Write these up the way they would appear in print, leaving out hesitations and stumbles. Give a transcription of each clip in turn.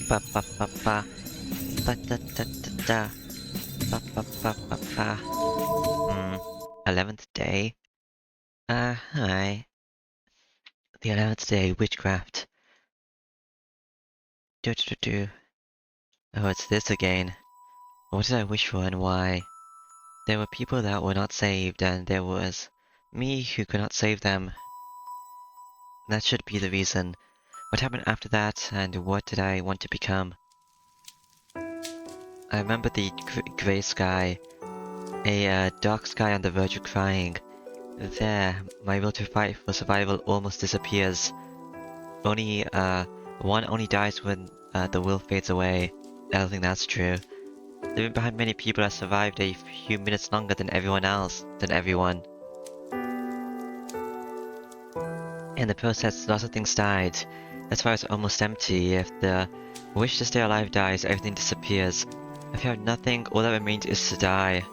Ba ba ba ba ba da da da da ba ba ba ba ba. 11th day. Hi. The 11th day, witchcraft. Do do do do. Oh, it's this again. What did I wish for and why? There were people that were not saved, and there was me who could not save them. That should be the reason. What happened after that, and what did I want to become? I remember the grey sky, a dark sky on the verge of crying. There, my will to fight for survival almost disappears. One only dies when the will fades away. I don't think that's true. Leaving behind many people that survived a few minutes longer than everyone else, In the process, lots of things died. That's why it's almost empty. If the wish to stay alive dies, everything disappears. If you have nothing, all that remains is to die.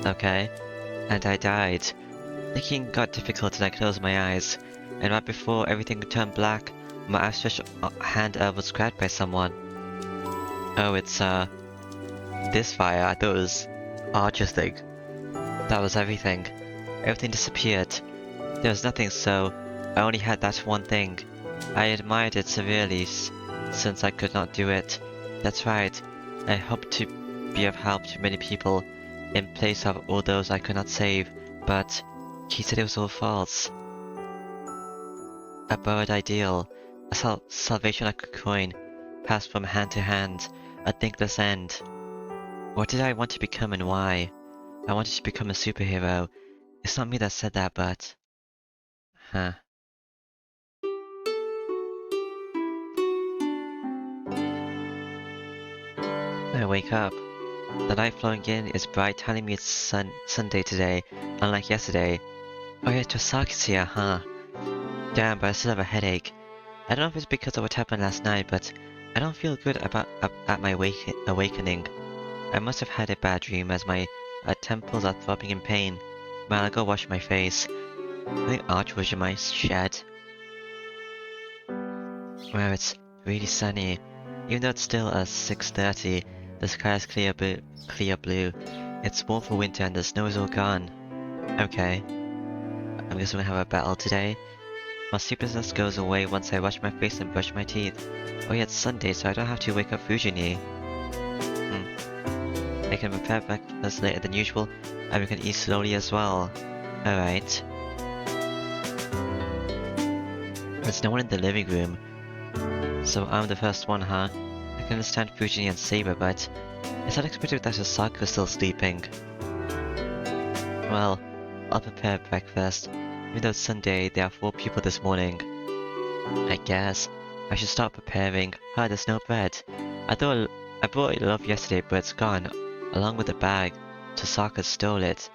Okay. And I died. Thinking got difficult and I closed my eyes. And right before everything turned black, my outstretched hand was grabbed by someone. Oh, it's this fire. I thought it was Archer's thing. That was everything. Everything disappeared. There was nothing, so I only had that one thing. I admired it severely since I could not do it. That's right. I hoped to be of help to many people in place of all those I could not save, but he said it was all false. A borrowed ideal, a salvation like a coin, passed from hand to hand, a thankless end. What did I want to become and why? I wanted to become a superhero. It's not me that said that, but... Huh. I wake up. The light flowing in is bright, telling me it's Sunday today, unlike yesterday. Oh yeah, Tosaki's here, huh? Damn, but I still have a headache. I don't know if it's because of what happened last night, but I don't feel good at my awakening. I must have had a bad dream as my temples are throbbing in pain. Well, I'll go wash my face. I think Arch was in my shed. Well, it's really sunny. Even though it's still 6:30, the sky is clear blue. It's warm for winter and the snow is all gone. Okay. I'm guessing we have a battle today. My sleeplessness goes away once I wash my face and brush my teeth. Oh yeah, it's Sunday, so I don't have to wake up Fujini. I can prepare breakfast later than usual, and we can eat slowly as well. Alright. There's no one in the living room, so I'm the first one, huh? I can understand Fujini and Saber, but it's unexpected that Osaka is still sleeping. Well, I'll prepare breakfast. Even though it's Sunday, there are 4 people this morning. I guess I should start preparing. Ah, there's no bread. I brought a loaf yesterday, but it's gone, along with the bag. Tosaka stole it.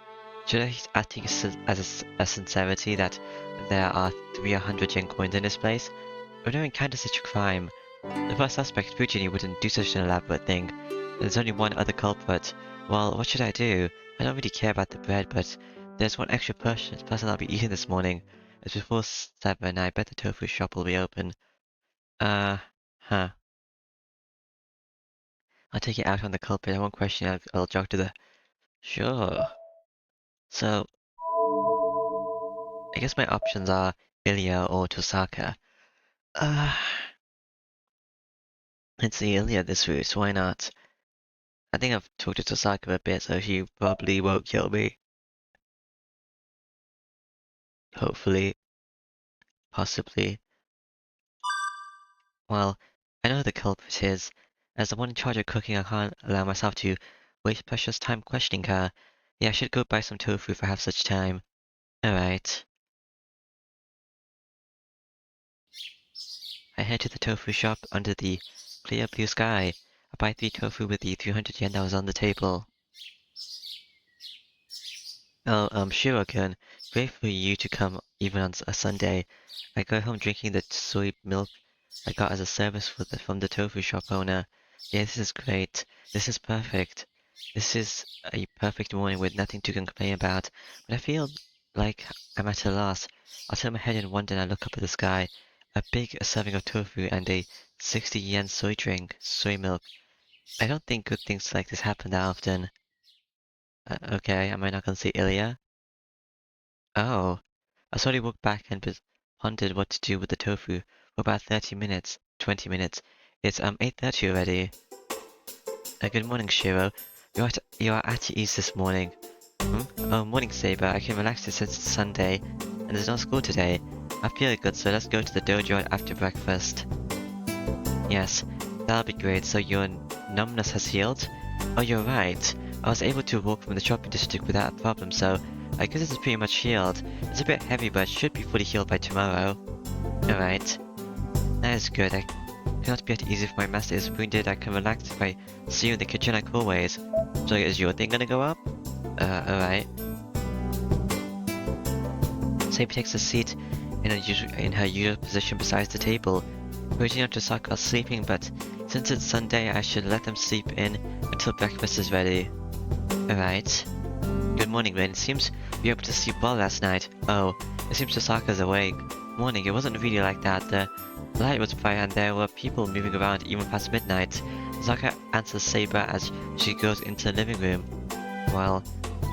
Should I take as a sincerity that there are 300 yen coins in this place? I've never encountered such a crime. The first suspect, Fujini, wouldn't do such an elaborate thing. There's only one other culprit. Well, what should I do? I don't really care about the bread, but there's one extra person I'll be eating this morning. It's before 7, I bet the tofu shop will be open. Huh. I'll take it out on the culprit. I won't question it. I'll jog to the... Sure. So, I guess my options are Ilya or Tosaka. Let's see, Ilya this route, why not? I think I've talked to Tosaka a bit, so she probably won't kill me. Hopefully. Possibly. Well, I know who the culprit is. As the one in charge of cooking, I can't allow myself to waste precious time questioning her. Yeah, I should go buy some tofu if I have such time. Alright. I head to the tofu shop under the clear blue sky. I buy 3 tofu with the 300 yen that was on the table. Oh, Shirokan, great for you to come even on a Sunday. I go home drinking the soy milk I got as a service from the tofu shop owner. Yeah, this is great. This is perfect. This is a perfect morning with nothing to complain about. But I feel like I'm at a loss. I turn my head and wonder and I look up at the sky. a big serving of tofu, and a 60 yen soy drink, soy milk. I don't think good things like this happen that often. Okay, am I not gonna see Ilya? Oh, I slowly walked back and pondered what to do with the tofu for about 30 minutes, 20 minutes. It's 8:30 already. Good morning, Shiro. You are at your ease this morning. Hmm? Oh, morning, Saber. I can relax since it's Sunday, and there's no school today. I feel good, so let's go to the dojo after breakfast. Yes, that'll be great. So your numbness has healed? Oh, you're right. I was able to walk from the shopping district without a problem, so I guess it's pretty much healed. It's a bit heavy, but it should be fully healed by tomorrow. Alright. That is good. I cannot be at ease if my master is wounded. I can relax if I see you in the kitchen like always. So is your thing gonna go up? Alright. Saber takes a seat in her usual position beside the table. Regina and Tosaka are sleeping, but since it's Sunday, I should let them sleep in until breakfast is ready. Alright. Good morning, Rin. It seems you were able to sleep well last night. Oh, it seems Tosaka's awake. Morning, it wasn't really like that. The light was bright and there were people moving around even past midnight. Tosaka answers Saber as she goes into the living room. Well,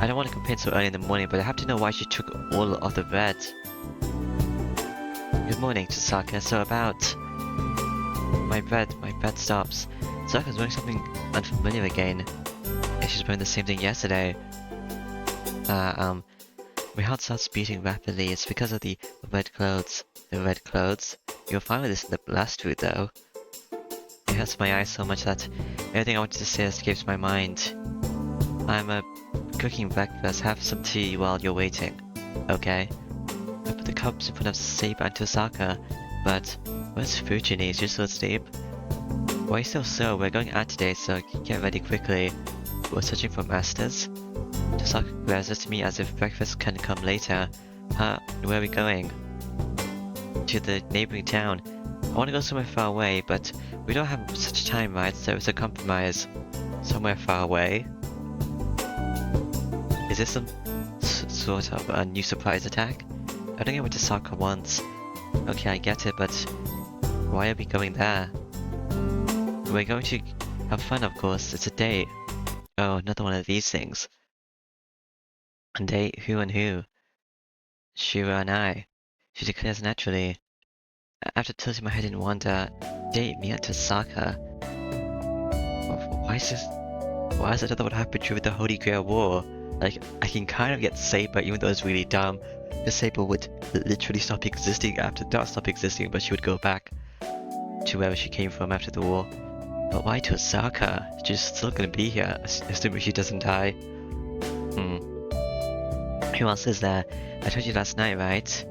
I don't want to complain so early in the morning, but I have to know why she took all of the bread. Good morning, Tosaka. So about... My bread stops. Tosaka's wearing something unfamiliar again. Yeah, she's wearing the same thing yesterday. My heart starts beating rapidly. It's because of the red clothes. The red clothes? You'll find with this in the blast food, though. It hurts my eyes so much that everything I wanted to say escapes my mind. I'm cooking breakfast. Have some tea while you're waiting. Okay? I put the cups in front of Saber and Tosaka, but where's Fujini? Is she still asleep? Why so? We're going out today, so get ready quickly. We're searching for masters. Tosaka glares at me as if breakfast can come later. Where are we going? To the neighboring town. I want to go somewhere far away, but we don't have such time, right? So it's a compromise. Somewhere far away? Is this some sort of a new surprise attack? I don't get what Tosaka wants. Okay, I get it, but why are we going there? We're going to have fun, of course. It's a date. Oh, another one of these things. A date? Who and who? Shiro and I. She declares naturally. After tilting my head in wonder, date me and Tosaka. Why is this? Why is it that what happened during the Holy Grail War? Like, I can kind of get Saber, even though it's really dumb. The Saber would literally stop existing after not stop existing, but she would go back to wherever she came from after the war. But why Tosaka? She's still gonna be here, assuming she doesn't die. Who else is there? I told you last night, right?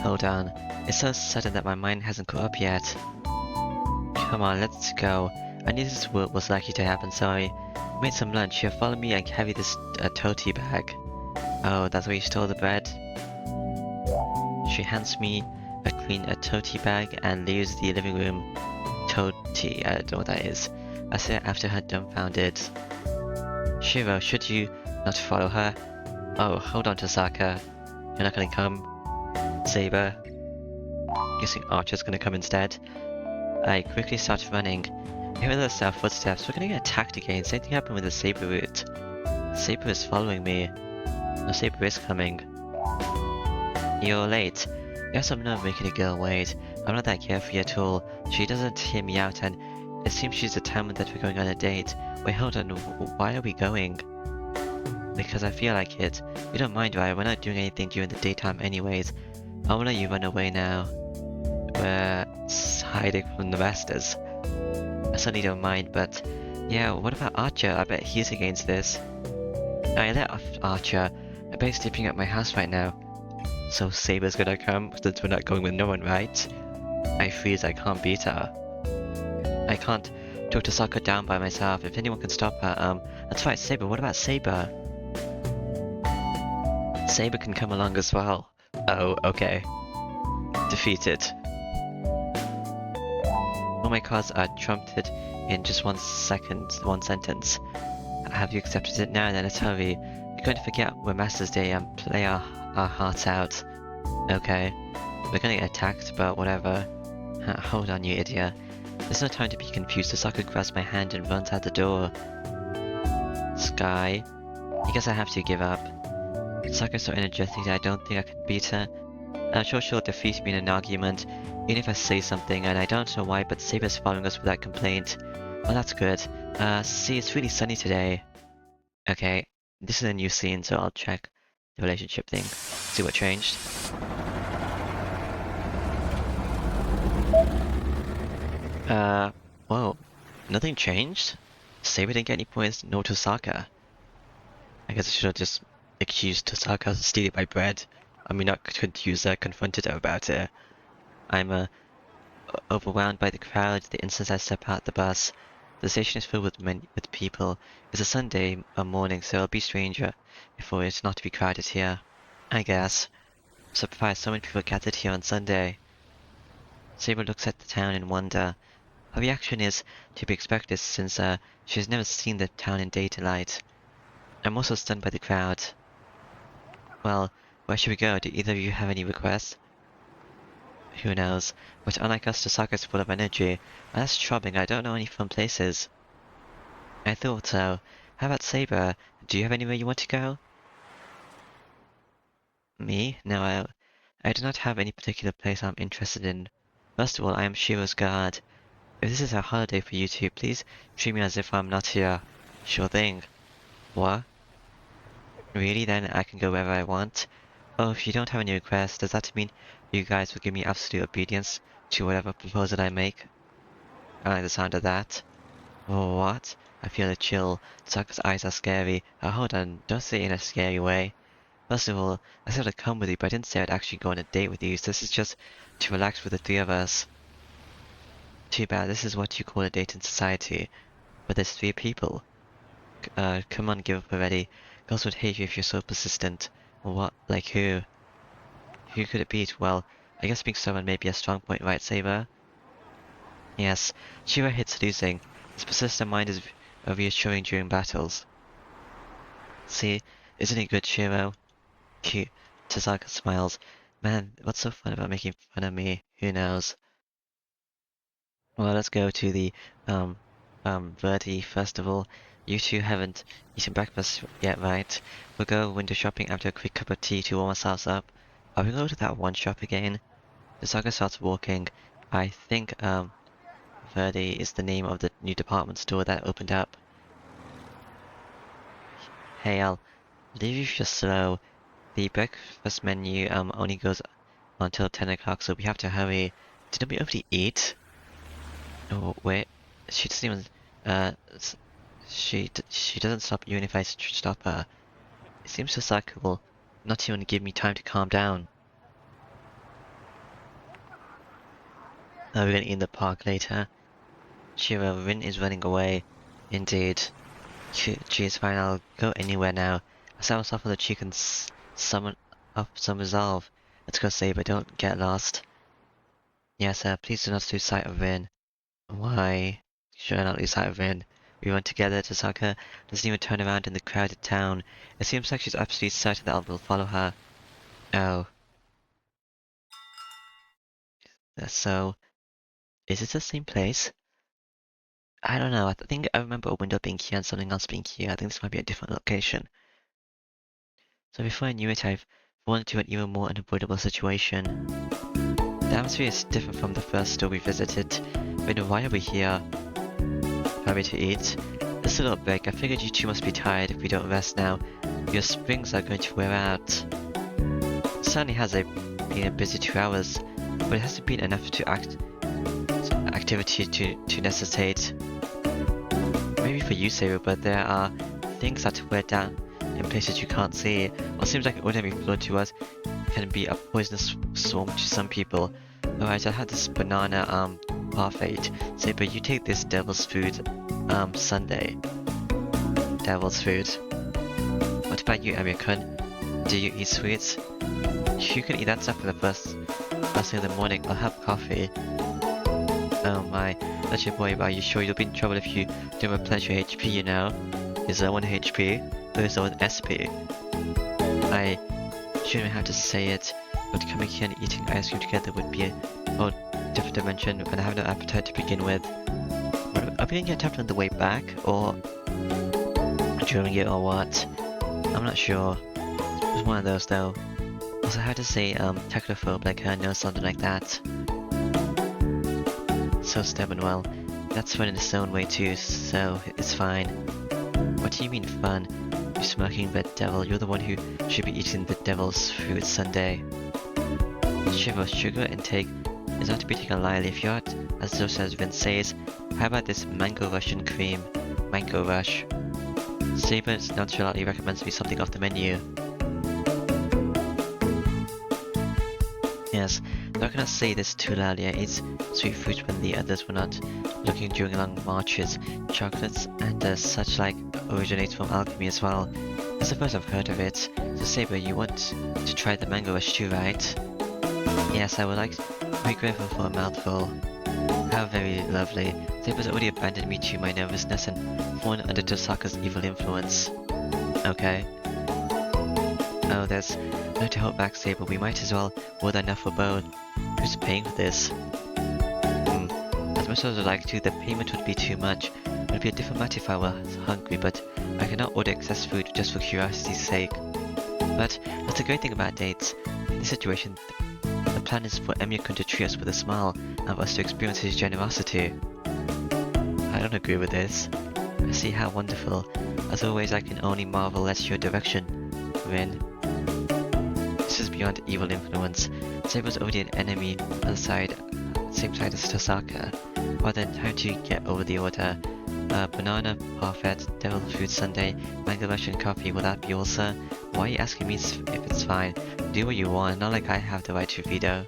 Hold on. It's so sudden that my mind hasn't caught up yet. Come on, let's go. I knew this was likely to happen, so I made some lunch. Here, follow me and carry this tote bag. Oh, that's where you stole the bread? She hands me a tote bag and leaves the living room. Tote, I don't know what that is. I say after her dumbfounded. Shiro, should you not follow her? Oh, hold on, Tosaka. You're not gonna come? Saber? Guessing Archer's gonna come instead. I quickly start running. I hear those footsteps. We're gonna get attacked again. Same thing happened with the Saber route. Saber is following me. No, Saber is coming. You're late. Yes, I'm not making a girl wait. I'm not that carefree at all. She doesn't hear me out and it seems she's determined that we're going on a date. Wait, hold on. Why are we going? Because I feel like it. You don't mind, right? We're not doing anything during the daytime anyways. I wanna let you run away now. We're hiding from the masters. I certainly don't mind, but yeah, what about Archer? I bet he's against this. I let off Archer. I bet he's sleeping at my house right now. So Saber's gonna come since we're not going with no one, right? I freeze, I can't beat her. I can't talk Tosaka down by myself. If anyone can stop her, let's fight Saber. What about Saber? Saber can come along as well. Oh, okay. Defeated. All my cards are trumped in just 1 second, 1 sentence. Have you accepted it now? Then let's hurry. We're going to forget we're Masters Day and play our hearts out. Okay. We're gonna get attacked, but whatever. Hold on, you idiot. There's no time to be confused. Sokka grabs my hand and runs out the door. Sky, I guess I have to give up. Sokka's so energetic that I don't think I can beat her. I'm sure she'll defeat me in an argument, even if I say something, and I don't know why, but Saber's following us without complaint. Well, that's good. See, it's really sunny today. Okay, this is a new scene, so I'll check the relationship thing. See what changed. Whoa. Nothing changed? Saber didn't get any points, nor Tosaka. I guess I should have just accused Tosaka of stealing my bread. I mean, not confronted her about it. I'm, overwhelmed by the crowd the instant I step out the bus. The station is filled with people. It's a Sunday morning, so it'll be stranger for it not to be crowded here. I guess. I'm surprised so many people gathered here on Sunday. Saber looks at the town in wonder. Her reaction is to be expected since she has never seen the town in daylight. I'm also stunned by the crowd. Well, where should we go? Do either of you have any requests? Who knows? But unlike us, Tosaka is full of energy. And that's troubling. I don't know any fun places. I thought so. How about Saber? Do you have anywhere you want to go? Me? No, I do not have any particular place I'm interested in. First of all, I am Shiro's guard. If this is a holiday for you two, please treat me as if I'm not here. Sure thing. What? Really? Then I can go wherever I want? Oh, if you don't have any requests, does that mean you guys will give me absolute obedience to whatever proposal I make? I like the sound of that. Oh, what? I feel a chill. Sokka's eyes are scary. Hold on, don't say it in a scary way. First of all, I said I'd come with you, but I didn't say I'd actually go on a date with you, so this is just to relax with the three of us. Too bad, this is what you call a date in society. But there's 3 people. Come on, give up already. Girls would hate you if you're so persistent. What? Like who? Who could it be? Well, I guess being stubborn may be a strong point, right, Saber? Yes, Shiro hates losing. His persistent mind is reassuring during battles. See, isn't it good, Shiro? Cute. Tosaka smiles. Man, what's so fun about making fun of me? Who knows? Well, let's go to the, Verdi Festival. You two haven't eaten breakfast yet, right? We'll go window shopping after a quick cup of tea to warm ourselves up. Are we going to that one shop again? Tosaka starts walking. I think, Verdi is the name of the new department store that opened up. Hey, I'll leave you just slow. The breakfast menu, only goes until 10 o'clock, so we have to hurry. Didn't we already eat? Oh, wait. She doesn't even, she doesn't stop even if I stop her. It seems Tosaka will not even give me time to calm down. Are we gonna eat in the park later? Shiro, Rin is running away. Indeed. Geez, fine, I'll go anywhere now. I set myself on the cheek and summon up some resolve. Let's go, Saber, don't get lost. Yes, please do not lose sight of Rin. Why? Should I not lose sight of Rin? We run together. Tosaka doesn't even turn around in the crowded town. It seems like she's absolutely certain that I will follow her. Oh. So, is it the same place? I don't know. I think I remember a window being here and something else being here. I think this might be a different location. So before I knew it, I've fallen into an even more unavoidable situation. The atmosphere is different from the first store we visited. Wait, why are we here? Hurry to eat. This little break, I figured you two must be tired if we don't rest now. Your springs are going to wear out. It certainly has been a busy 2 hours, but it hasn't been enough activity to necessitate. Maybe for you, Saber, but there are things that wear down in places you can't see. What seems like an ordinary floor to us can be a poisonous swarm to some people. Alright, I had this banana parfait. Saber, you take this devil's food sundae. Devil's food. What about you, Amir-kun? Do you eat sweets? You can eat that stuff for the first thing in the morning. I'll have coffee. Oh my, that's your boy, but are you sure you'll be in trouble if you don't replenish your HP, you know? Is there 1 HP? Or is there 1 SP? I shouldn't have to say it, but coming here and eating ice cream together would be to different dimension and I have no appetite to begin with. Are we gonna get tapped on the way back, or during it, or what? I'm not sure. It's one of those though. Also, how to say technophobic, I know something like that. So stubborn, well, that's fun in its own way too, so it's fine. What do you mean fun? You smirking red devil, you're the one who should be eating the devil's food sundae. Shiver, sugar intake is not to be taken lightly. If you're not as dose as Vince says, how about this Mango Russian cream? Mango Rush. Saber nonchalantly recommends me something off the menu. Yes, though I cannot say this too loudly. I ate sweet fruit when the others were not looking during long marches. Chocolates and such like originate from alchemy as well. I suppose I've heard of it. So Saber, you want to try the Mango Rush too, right? Yes, I would like to be grateful for a mouthful. How very lovely. Saber's already abandoned me to my nervousness and fallen under Tosaka's evil influence. Okay. Oh, there's no to hold back, Saber. We might as well order enough for both. Who's paying for this? As much as I would like to, the payment would be too much. It would be a different matter if I was hungry, but I cannot order excess food just for curiosity's sake. But that's the great thing about dates. In this situation, the plan is for Emiya-kun to treat us with a smile and for us to experience his generosity. I don't agree with this. I see how wonderful. As always, I can only marvel at your direction, Rin. This is beyond evil influence. Saber's already an enemy on the same side as Tosaka. Rather than trying to get over the order, banana, parfait, devil food sundae, mango rush and coffee, will that be all, sir? Why are you asking me if it's fine? Do what you want, not like I have the right to veto.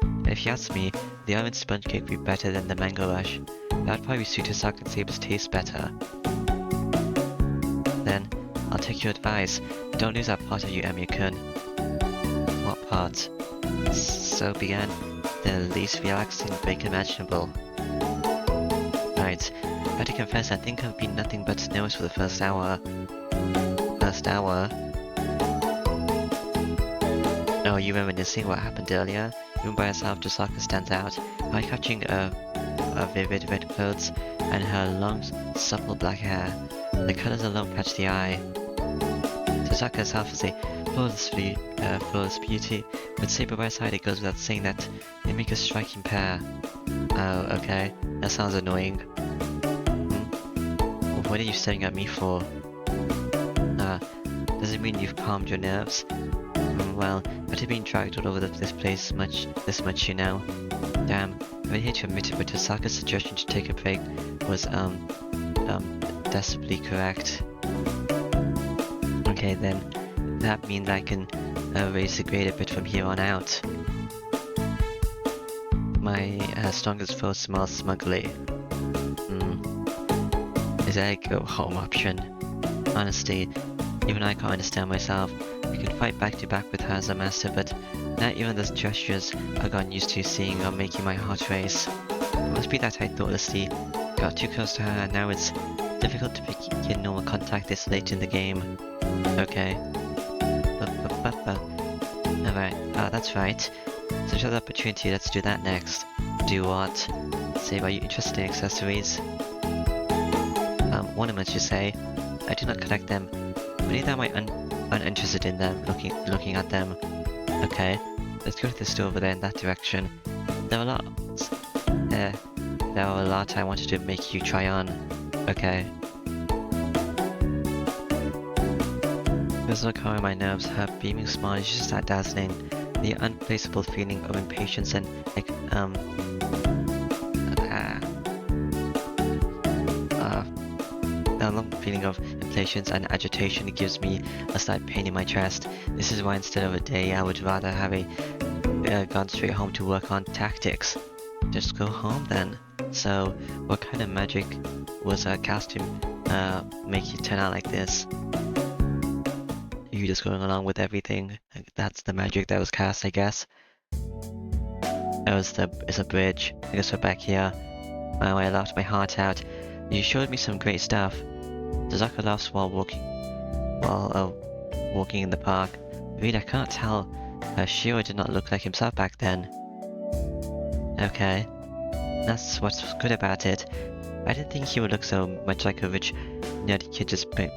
And if you ask me, the orange sponge cake would be better than the mango rush. That would probably suit Tosaka and Saber's taste better. Then, I'll take your advice. Don't lose that part of you, Emiya-kun. What part? So began the least relaxing break imaginable. Right, I have to confess I think I've been nothing but nervous for the first hour. Oh, you reminiscing what happened earlier? Even by herself, Tosaka stands out. By catching her vivid red clothes and her long, supple black hair. The colors alone catch the eye. Tosaka herself is a flawless beauty. With Saber by her side, it goes without saying that they make a striking pair. Oh, okay. That sounds annoying. What are you staring at me for? Does it mean you've calmed your nerves? Well, after being dragged all over this place this much, you know. Damn, I hate to admit it, but Tosaka's suggestion to take a break was, desperately correct. Okay then, that means I can raise the grade a bit from here on out. My strongest foe smiles smugly. Is that a go home option? Honestly, even I can't understand myself. I can fight back to back with her as a master, but not even those gestures I've gotten used to seeing are making my heart race. It must be that I thoughtlessly got too close to her and now it's difficult to begin normal contact this late in the game. Okay. Alright, that's right. Such an opportunity, let's do that next. Do what? Say, are you interested in accessories? Ornaments, you say? I do not collect them. But neither am I uninterested in them, looking at them. Okay, let's go to the store over there in that direction. There are a lot I wanted to make you try on. Okay. There's no calming my nerves. Her beaming smile is just that dazzling. The unplaceable feeling of impatience and the long feeling of impatience and agitation gives me a slight pain in my chest. This is why instead of a day, I would rather have gone straight home to work on tactics. Just go home then. So, what kind of magic was cast to make you turn out like this? You just going along with everything. That's the magic that was cast, I guess. It's a bridge. I guess we're back here. Oh, I laughed my heart out. You showed me some great stuff. Tosaka laughs while walking in the park. Really, I can't tell. Shiro did not look like himself back then. Okay. That's what's good about it. I didn't think he would look so much like a rich, nerdy kid just by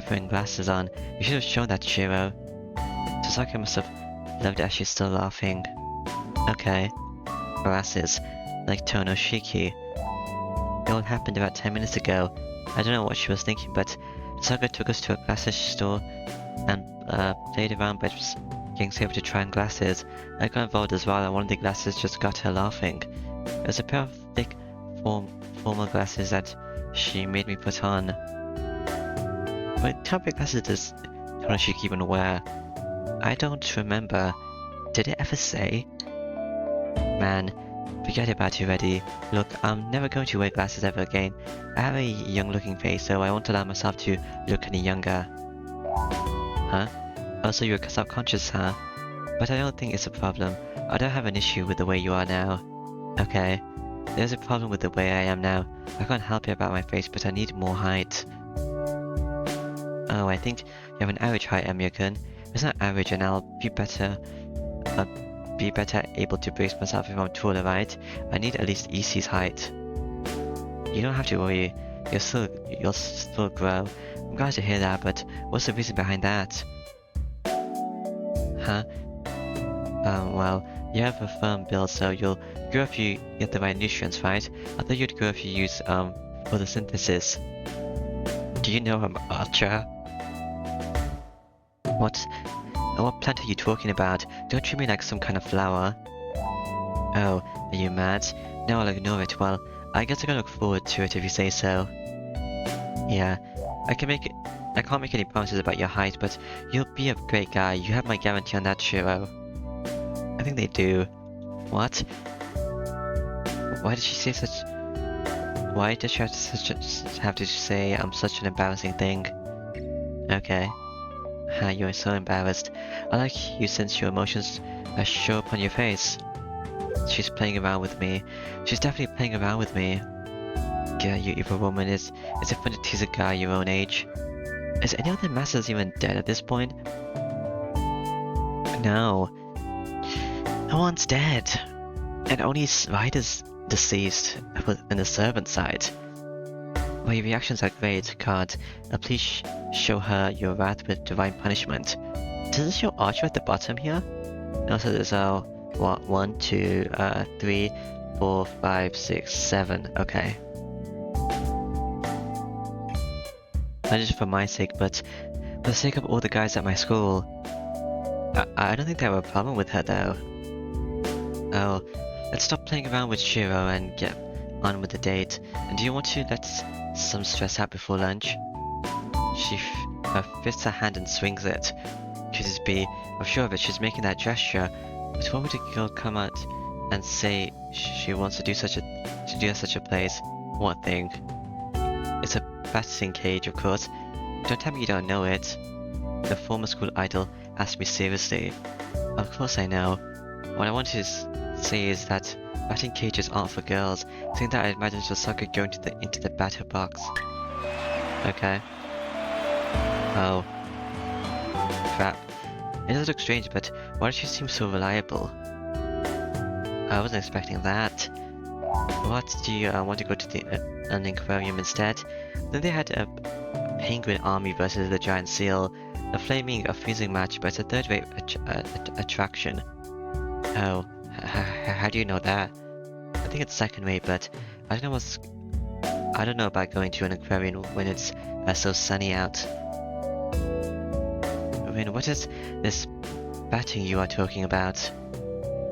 putting glasses on. You should have shown that, Shiro. Tozaki must have loved as she's still laughing. Okay. Glasses. Like Tonoshiki. It all happened about 10 minutes ago. I don't know what she was thinking, but Tozaki took us to a glasses store and played around by just getting Saber to try on glasses. I got involved as well, and one of the glasses just got her laughing. It was a pair of thick, formal glasses that she made me put on. What type of glasses does Tonoshiki even wear? I don't remember. Did it ever say? Man, forget about it already. Look, I'm never going to wear glasses ever again. I have a young-looking face, so I won't allow myself to look any younger. Huh? Also, you're self-conscious, huh? But I don't think it's a problem. I don't have an issue with the way you are now. Okay. There's a problem with the way I am now. I can't help it about my face, but I need more height. Oh, I think you have an average height, Emyakun. It's not average, and I'll be better able to brace myself if I'm taller, right? I need at least EC's height. You don't have to worry. You'll still grow. I'm glad to hear that, but what's the reason behind that? Huh? Well, you have a firm build, so you'll grow if you get the right nutrients, right? I thought you'd grow if you use, photosynthesis. Do you know I'm Ultra? What plant are you talking about? Don't treat me like some kind of flower. Oh, are you mad? No, I'll ignore it. Well, I guess I can look forward to it if you say so. Yeah, I can't make any promises about your height, but you'll be a great guy. You have my guarantee on that, Shiro. I think they do. What? Why did she say such... Why did she have to say such an embarrassing thing? Okay. You are so embarrassed. I like you since your emotions show up on your face. She's playing around with me. She's definitely playing around with me. Girl, you evil woman. Is it fun to tease a guy your own age? Is any of the masters even dead at this point? No. No one's dead. And only Ryder's deceased in the servant side. Well, your reactions are great, God. Please show her your wrath with divine punishment. Does it show Archer at the bottom here? No, so there's 1, 2, 3, 4, 5, 6, 7. Okay. Not just for my sake, but for the sake of all the guys at my school. I don't think they have a problem with her though. Oh, let's stop playing around with Shiro and get on with the date. And do you want to let some stress out before lunch? She fists her hand and swings it. Could it be? I'm sure of it, she's making that gesture. But why would a girl come out and say she wants to do such a place? What thing? It's a batting cage, of course. Don't tell me you don't know it. The former school idol asked me seriously. Of course I know. What I want to say is that batting cages aren't for girls, saying that I imagine Tozaki going into the batter box. Okay. Oh. Crap. It does look strange, but why does she seem so reliable? I wasn't expecting that. What, do you want to go to an aquarium instead? Then they had a penguin army versus the giant seal, a freezing match, but it's a third-rate attraction. Oh, how do you know that? I think it's second-rate, but I don't know about going to an aquarium when it's so sunny out. Rin, what is this batting you are talking about?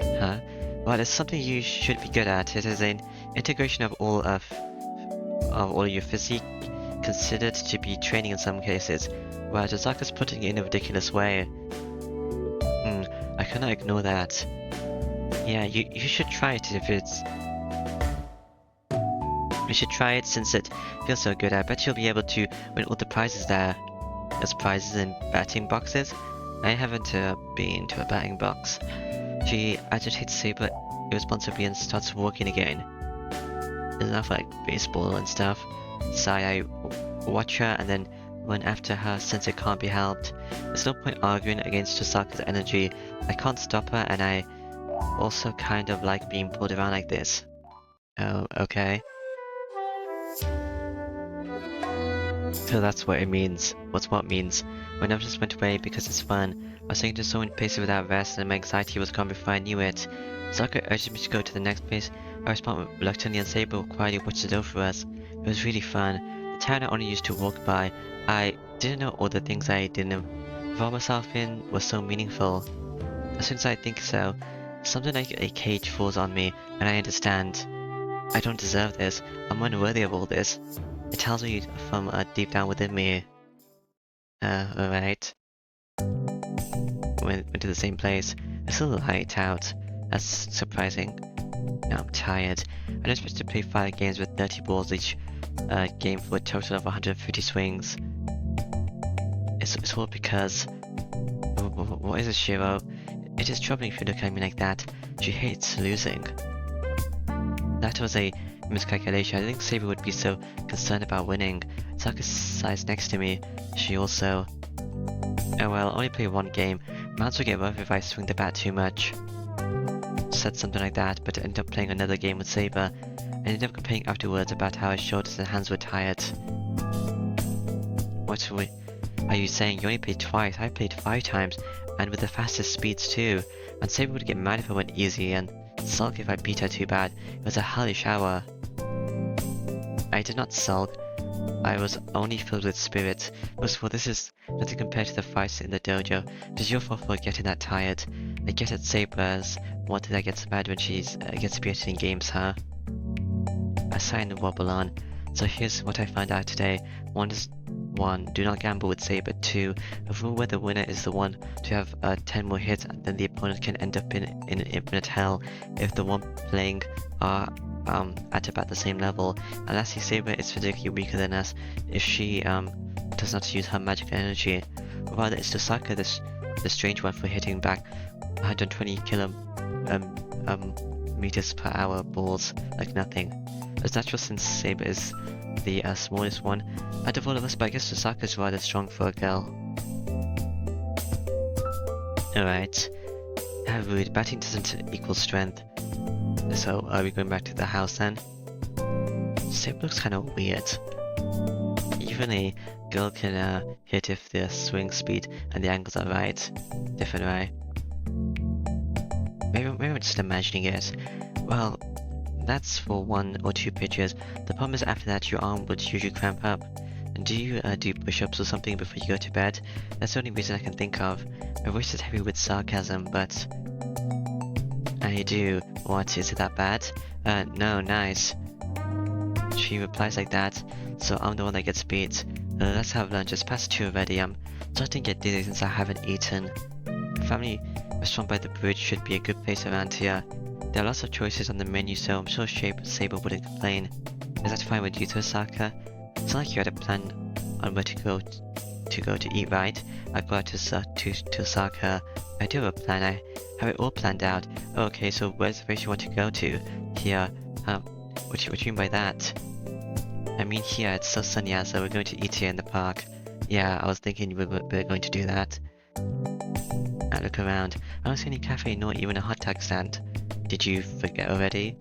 Huh? Well, it's something you should be good at. It is an integration of all your physique, considered to be training in some cases, while Tozaka's putting it in a ridiculous way. I cannot ignore that. Yeah, you should try it if it's... You should try it since it feels so good. I bet you'll be able to win all the prizes there. There's prizes in batting boxes. I haven't been to a batting box. She agitates Saber irresponsibly and starts walking again. It's enough like baseball and stuff. Sigh, I watch her and then run after her since it can't be helped. There's no point arguing against Tozaka's energy. I can't stop her and I also kind of like being pulled around like this. Oh, okay. So that's what it means. What's what means. When I just went away because it's fun, I was taken to so many places without rest and my anxiety was gone before I knew it. Sokka urged me to go to the next place. I responded reluctantly and Saber quietly watched the door for us. It was really fun. The town I only used to walk by. I didn't know all the things I didn't involve myself in was so meaningful. As soon as I think so, something like a cage falls on me and I understand. I don't deserve this. I'm unworthy of all this. It tells me from deep down within me. Alright. Went to the same place. It's still light out. That's surprising. Now I'm tired. I don't expect to play 5 games with 30 balls each game for a total of 150 swings. It's all because... What is it, Shiro? It is troubling if you look at me like that. She hates losing. That was a miscalculation. I didn't think Saber would be so concerned about winning. Sokka sits next to me. She also... Oh well, I'll only play 1 game. Mounts will get rough if I swing the bat too much. Said something like that, but ended up playing another game with Saber. I ended up complaining afterwards about how his shoulders and hands were tired. What are you saying? You only played twice. I played 5 times, and with the fastest speeds too. And Saber would get mad if I went easy, and sulk if I beat her too bad. It was a hellish hour. I did not sulk. I was only filled with spirit. Most of all, this is nothing compared to the fights in the dojo. It is your fault for getting that tired. I get at Saber's one thing that gets mad when she gets beaten in games, huh? I sigh and wobble on. So here's what I found out today. 1, do not gamble with Saber. 2, a rule where the winner is the one to have 10 more hits, and then the opponent can end up in an infinite hell if the one playing are at about the same level. And lastly, Saber is physically weaker than us if she does not use her magic energy. Or rather, it's Tosaka, the strange one, for hitting back 120 meters per hour balls like nothing. As natural since Saber is the smallest one out of all of us, but I guess Tosaka's rather strong for a girl. Alright. How rude. Batting doesn't equal strength. So, are we going back to the house then? Saber looks kinda weird. Even a girl can hit if the swing speed and the angles are right. Different, right? Maybe I'm just imagining it. Well, that's for 1 or 2 pitches. The problem is after that your arm would usually cramp up. And do you do push-ups or something before you go to bed? That's the only reason I can think of. My voice is heavy with sarcasm, but... I do. What, is it that bad? No, nice. She replies like that, so I'm the one that gets beat. Let's have lunch, it's past 2 already. I'm starting to get dizzy since I haven't eaten. A family restaurant by the bridge should be a good place around here. There are lots of choices on the menu, so I'm sure Saber wouldn't complain. Is that fine with you, Tosaka? It's not like you had a plan on where to go to eat, right? I go out to Tosaka. I do have a plan. I have it all planned out. Oh, okay, so where's the place you want to go to? Here. What do you mean by that? I mean here, it's so sunny out, so we're going to eat here in the park. Yeah, I was thinking we were going to do that. I look around. I don't see any cafe nor even a hot dog stand. Did you forget already?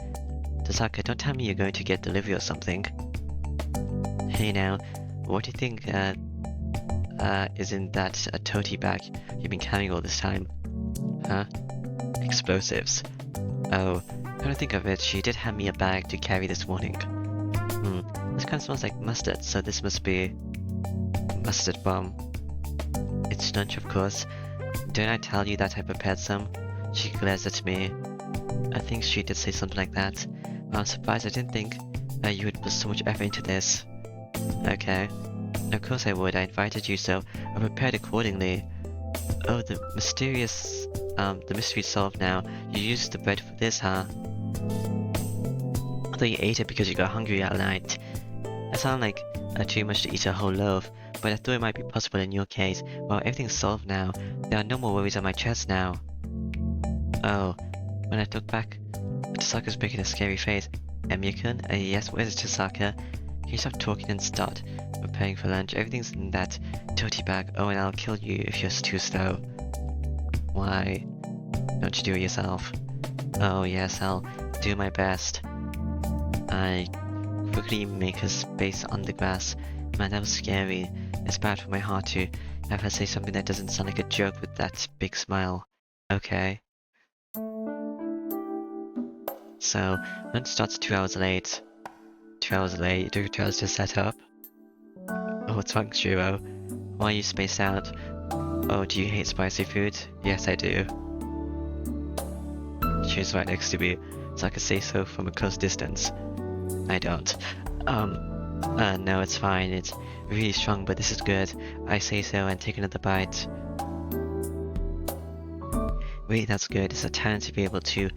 Tosaka, don't tell me you're going to get delivery or something. Hey now, what do you think is in that tote bag you've been carrying all this time? Huh? Explosives. Oh, I don't think of it. She did hand me a bag to carry this morning. This kind of smells like mustard, so this must be mustard bomb. It's lunch, of course. Don't I tell you that I prepared some? She glares at me. I think she did say something like that. Well, I'm surprised. I didn't think you would put so much effort into this. Okay. Of course I would. I invited you, so I prepared accordingly. Oh, the mystery's solved now. You used the bread for this, huh? I thought you ate it because you got hungry at night. It sounded like too much to eat a whole loaf, but I thought it might be possible in your case. Well, everything's solved now. There are no more worries on my chest now. Oh, when I look back, Tosaka's making a scary face. Emiya-kun? Yes, where's Tosaka? Can you stop talking and start preparing for lunch? Everything's in that tote bag. Oh, and I'll kill you if you're too slow. Why don't you do it yourself? Oh yes, I'll do my best. I quickly make a space on the grass. Man, that was scary. It's bad for my heart to have her say something that doesn't sound like a joke with that big smile. Okay. So, lunch starts 2 hours late. 2 hours late? You took 2 hours to set up? Oh, what's wrong, Shiro? Why are you spaced out? Oh, do you hate spicy food? Yes, I do. She's right next to me, so I can say so from a close distance. I don't. No, it's fine. It's really strong, but this is good. I say so and take another bite. Wait, that's good. It's a talent to be able to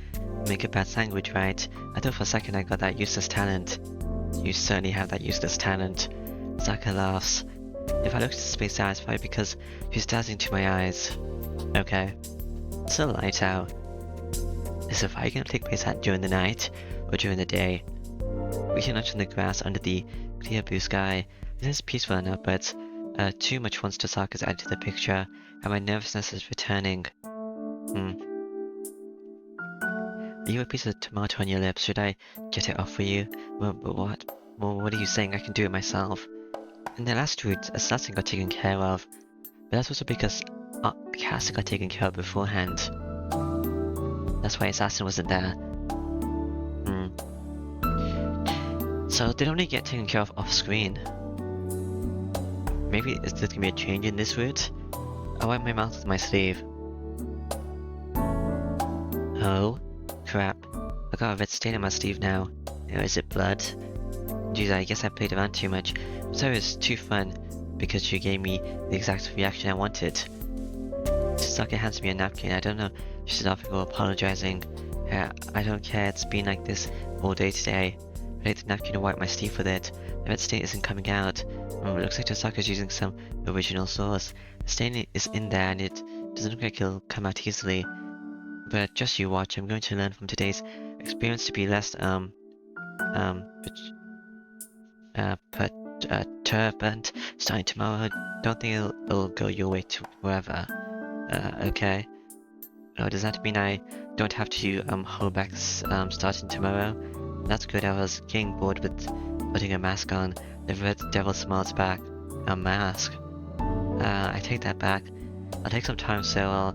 make a bad sandwich, right? I thought for a second I got that useless talent. You certainly have that useless talent. Saka laughs. If I look at the space out, it's probably because she's dazzling to my eyes. Okay. It's a light out. Is the fight gonna take place during the night or during the day? We can watch on the grass under the clear blue sky. It is peaceful enough, but too much once Tosaka's added to the picture, and my nervousness is returning. You have a piece of tomato on your lips. Should I get it off for you? What? Well, what are you saying? I can do it myself. In the last route, Assassin got taken care of, but that's also because Casa got taken care of beforehand. That's why Assassin wasn't there. So they'd only get taken care of off screen. Maybe is there gonna be a change in this route? I wipe my mouth with my sleeve. Oh, crap. I got a red stain on my sleeve now. Oh, is it blood? Geez, I guess I played around too much. So it was too fun, because she gave me the exact reaction I wanted. Tosaka hands me a napkin. I don't know if she's offering or apologizing. I don't care, it's been like this all day today. I take the napkin to wipe my sleeve with it. The red stain isn't coming out. It looks like Tosaka's using some original sauce. The stain is in there and it doesn't look like it'll come out easily. But just you watch, I'm going to learn from today's experience to be less, perturbed starting tomorrow. Don't think it'll go your way to wherever. Okay. Oh, does that mean I don't have to, hold back, starting tomorrow? That's good, I was getting bored with putting a mask on. The red devil smiles back. A mask? I take that back. I'll take some time, so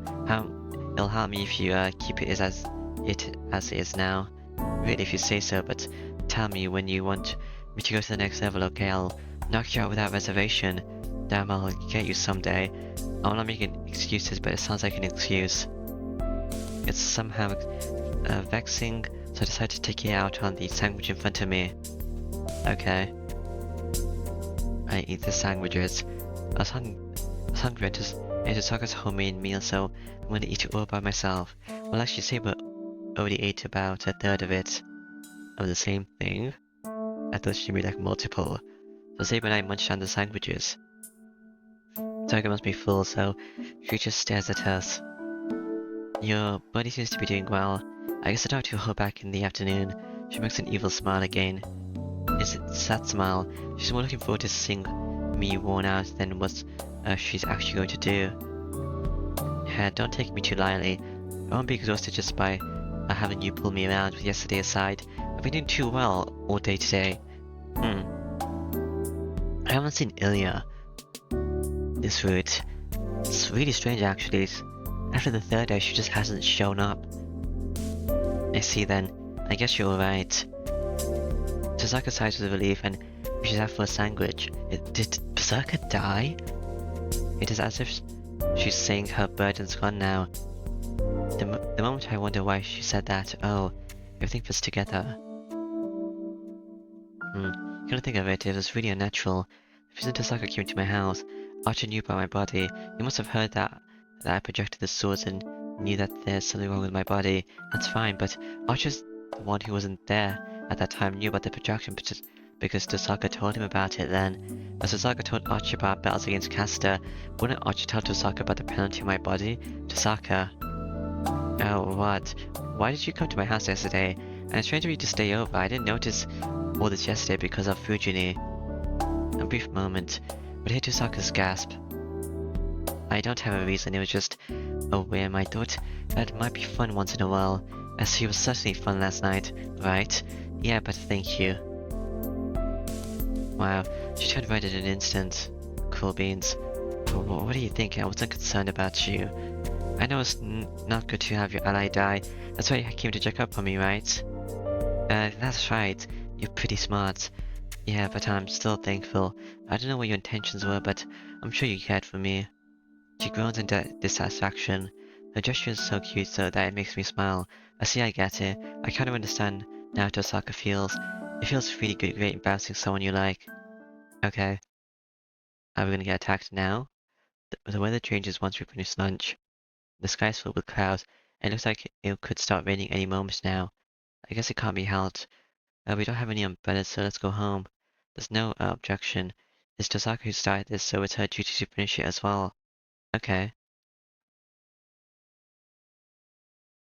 it'll help me if you, keep it as it is now. Really, if you say so, but tell me when you want me to go to the next level, okay? I'll knock you out without reservation. Damn, I'll get you someday. I'm not making excuses, but it sounds like an excuse. It's somehow vexing, so I decided to take it out on the sandwich in front of me. Okay. I eat the sandwiches. I was hungry and Tosaka's homemade meal, so I'm gonna eat it all by myself. Well, actually, Saber already ate about a third of it. Of the same thing? I thought she'd be like multiple. So Saber and I munched on the sandwiches. Tosaka must be full, so she just stares at us. Your body seems to be doing well. I guess I talked to her back in the afternoon. She makes an evil smile again. It's a sad smile. She's more looking forward to seeing me worn out than what she's actually going to do. Yeah, don't take me too lightly. I won't be exhausted just by having you pull me around with yesterday aside. I've been doing too well all day today. I haven't seen Ilya this route. It's really strange actually. After the third day, she just hasn't shown up. I see then. I guess you're alright. Tosaka sighs with relief and reaches out for a sandwich. Did Berserker die? It is as if she's saying her burden's gone now. The moment I wonder why she said that, oh, everything fits together. Come to think of it, it was really unnatural. The reason Tosaka came to my house, Archer knew about my body. He must have heard that I projected the swords and knew that there's something wrong with my body. That's fine, but Archer's the one who wasn't there at that time knew about the projection because Tosaka told him about it then. As Tosaka told Archer about battles against Castor, wouldn't Archer tell Tosaka about the penalty on my body? Tosaka. Oh, what? Why did you come to my house yesterday? And it's strange of you to stay over. I didn't notice all this yesterday because of Fujini. A brief moment, but hear Tosaka's gasp. I don't have a reason, it was just a whim. I thought that it might be fun once in a while. As he was certainly fun last night, right? Yeah, but thank you. Wow, she turned right in an instant. Cool beans. What do you think? I wasn't concerned about you. I know it's not good to have your ally die. That's why you came to check up on me, right? That's right. You're pretty smart. Yeah, but I'm still thankful. I don't know what your intentions were, but I'm sure you cared for me. She groans in dissatisfaction. Her gesture is so cute so that it makes me smile. I see, I get it. I kind of understand now how Tosaka feels. It feels really great embarrassing someone you like. Okay. Are we gonna get attacked now? The weather changes once we finish lunch. The sky is filled with clouds, and it looks like it could start raining any moment now. I guess it can't be helped. We don't have any umbrellas, so let's go home. There's no objection. It's Tosaka who started this, so it's her duty to finish it as well. Okay.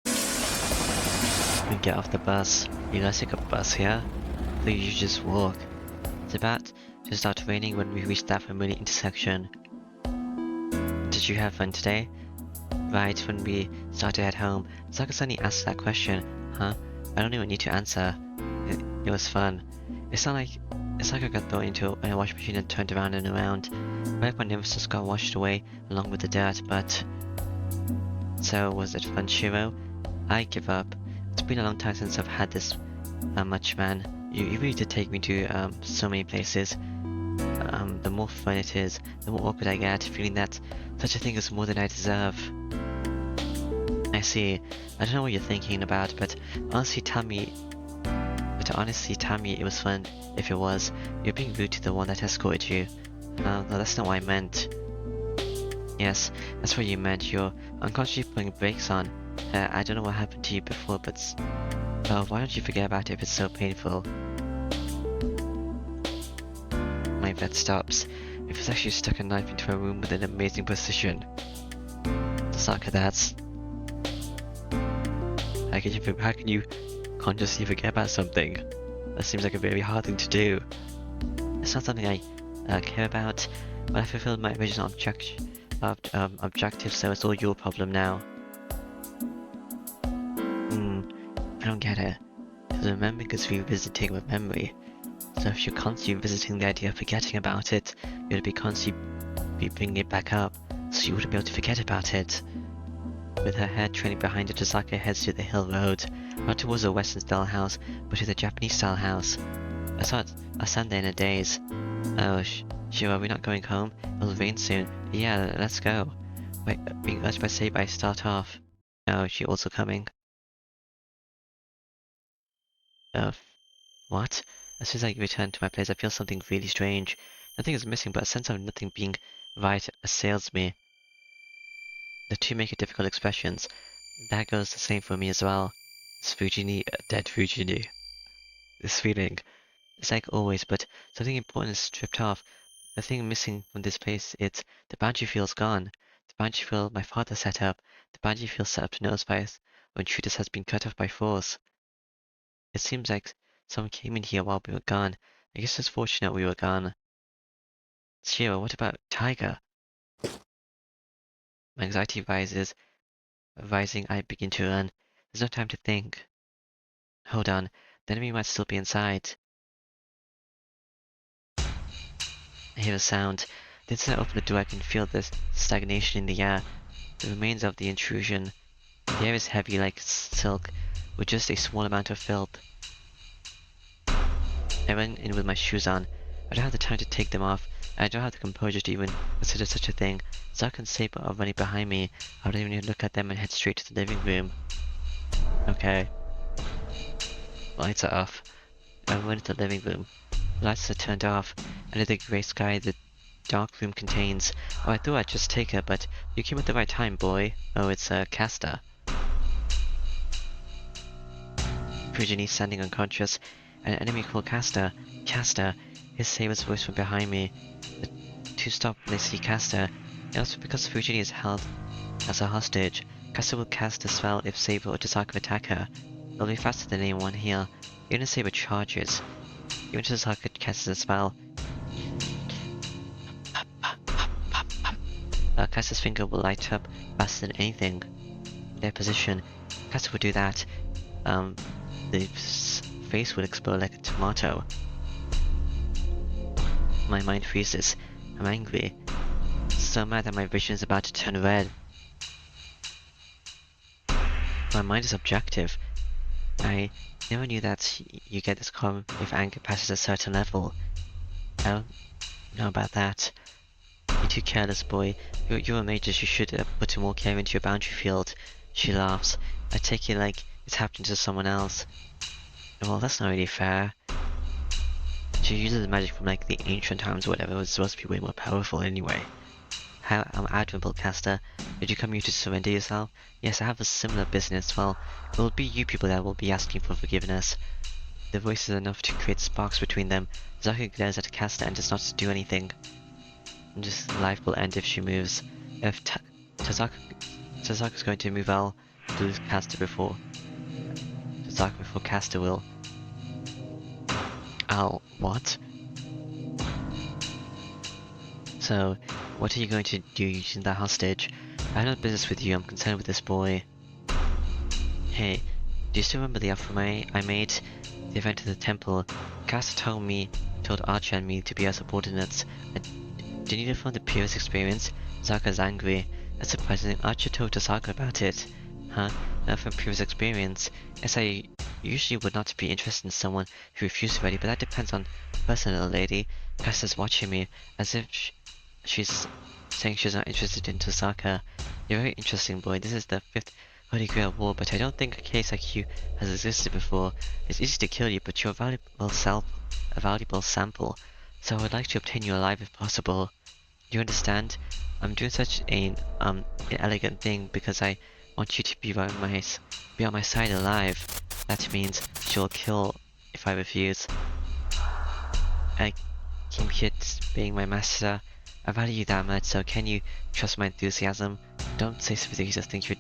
We get off the bus. You guys take a bus here? Please, you just walk. It's about to start raining when we reach that familiar intersection. Did you have fun today? Right when we start to head home, Tosaka suddenly asks that question. Huh? I don't even need to answer. It was fun. It's like I got thrown into a wash machine and turned around and around. Right when nervousness got washed away along with the dirt, but... So, was it fun, Shiro? I give up. It's been a long time since I've had this much, man. You really did take me to so many places. The more fun it is, the more awkward I get, feeling that such a thing is more than I deserve. I see. I don't know what you're thinking about, but honestly tell me it was fun. If it was, you're being rude to the one that escorted you. No, that's not what I meant. Yes, that's what you meant. You're unconsciously putting brakes on. I don't know what happened to you before, but why don't you forget about it if it's so painful? My breath stops. It feels like you stuck a knife into a room with an amazing precision. Tosaka, that's... How can you consciously forget about something? That seems like a very hard thing to do. It's not something I care about, but I fulfilled my original objective, so it's all your problem now. I don't get it. Because remembering is revisiting with memory. So if you're constantly revisiting the idea of forgetting about it, you'll be constantly bringing it back up, so you wouldn't be able to forget about it. With her head trailing behind her, Tosaka heads to the hill road, not towards the western-style house, but to the Japanese-style house. I saw it last Sunday in a daze. Oh, Shiro, are we not going home? It'll rain soon. Yeah, let's go. Wait, being urged by Seibai to start off. Oh, is she also coming? What? As soon as I return to my place, I feel something really strange. Nothing is missing, but a sense of nothing being right assails me. The two make difficult expressions. That goes the same for me as well. It's Fujini, dead Fujini. This feeling. It's like always, but something important is stripped off. The thing missing from this place, it's the boundary field's gone. The boundary field my father set up. The boundary field set up to notify us when intruders has been cut off by force. It seems like someone came in here while we were gone. I guess it's fortunate we were gone. Shiro, what about Tiger? My anxiety rising, I begin to run. There's no time to think. Hold on, the enemy might still be inside. I hear a sound. The instant I open the door, I can feel the stagnation in the air. The remains of the intrusion. The air is heavy like silk, with just a small amount of filth. I run in with my shoes on. I don't have the time to take them off. I don't have the composure to even consider such a thing. Zark and Saber are running behind me. I don't even look at them and head straight to the living room. Okay. Lights are off. I run into the living room. The lights are turned off. Under the grey sky the dark room contains. Oh, I thought I'd just take her, but you came at the right time, boy. Oh, it's Casta. Fujini standing unconscious. An enemy called Casta. Casta. His Saber's voice from behind me. The two stop when they see Casta. And also because Fujini is held as a hostage. Casta will cast a spell if Saber or Tosaka attack her. They'll be faster than anyone here. Even if Saber charges. Even if Tosaka casts a spell. Casta's finger will light up faster than anything. In their position, Casta will do that. the face would explode like a tomato. My mind freezes. I'm angry. So mad that my vision is about to turn red. My mind is objective. I never knew that you get this calm if anger passes a certain level. I don't know about that. You're too careless, boy. You're a mage, you should put more care into your boundary field. She laughs. I take it like it's happening to someone else. Well, that's not really fair. She uses magic from like the ancient times or whatever. It was supposed to be way more powerful anyway. How admirable, caster. Did you come here to surrender yourself? Yes, I have a similar business. Well, it will be you people that will be asking for forgiveness. The voice is enough to create sparks between them. Zaka glares at caster and does not do anything. And just life will end if she moves. If Tazaka's going to move, I'll lose caster before caster will. What? So, what are you going to do using that hostage? I have no business with you, I'm concerned with this boy. Hey, do you still remember the offer I made? The event at the temple. Caster told Archer and me to be our subordinates. Didn't you from the previous experience? Zaka's angry. That's surprising. Archer told Tazaka about it. Huh? Not from previous experience. Yes, I usually would not be interested in someone who refused already, but that depends on person, little lady. Caster's watching me, as if she's saying she's not interested in Tazaka. You're very interesting, boy. This is the 5th Holy Grail War, but I don't think a case like you has existed before. It's easy to kill you, but you're a valuable sample, so I would like to obtain you alive if possible. You understand? I'm doing such an inelegant thing because I want you to be on my side alive. That means she'll kill if I refuse. I came here being my master. I value you that much, so can you trust my enthusiasm? Don't say something you just think you're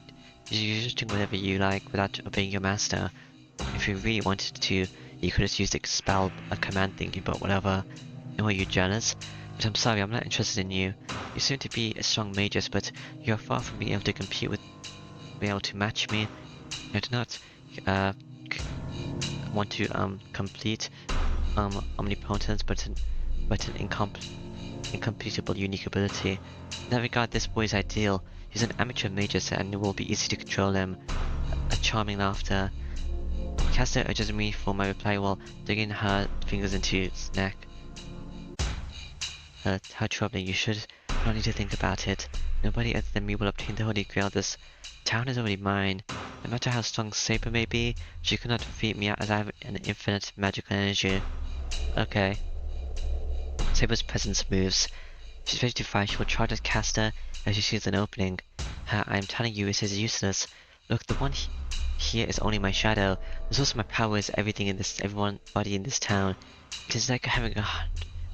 just doing whatever you like without obeying your master. If you really wanted to, you could have used a command thingy, but whatever. And were you jealous? But I'm sorry, I'm not interested in you. You seem to be a strong magus, but you're far from being able to compete with, being able to match me. I do not want to complete omnipotence, but an incompletable unique ability. In that regard, this boy is ideal. He's an amateur magus and it will be easy to control him. A charming laughter. Caster urges me for my reply while digging her fingers into his neck. How troubling. You should not need to think about it. Nobody other than me will obtain the Holy Grail. This town is already mine. No matter how strong Saber may be, she could not defeat me as I have an infinite magical energy. Okay. Saber's presence moves. She's ready to fight. She will charge at Caster as she sees an opening. I'm telling you, it is useless. Look, the one here is only my shadow. The source of my power is everybody in this town. It is like having a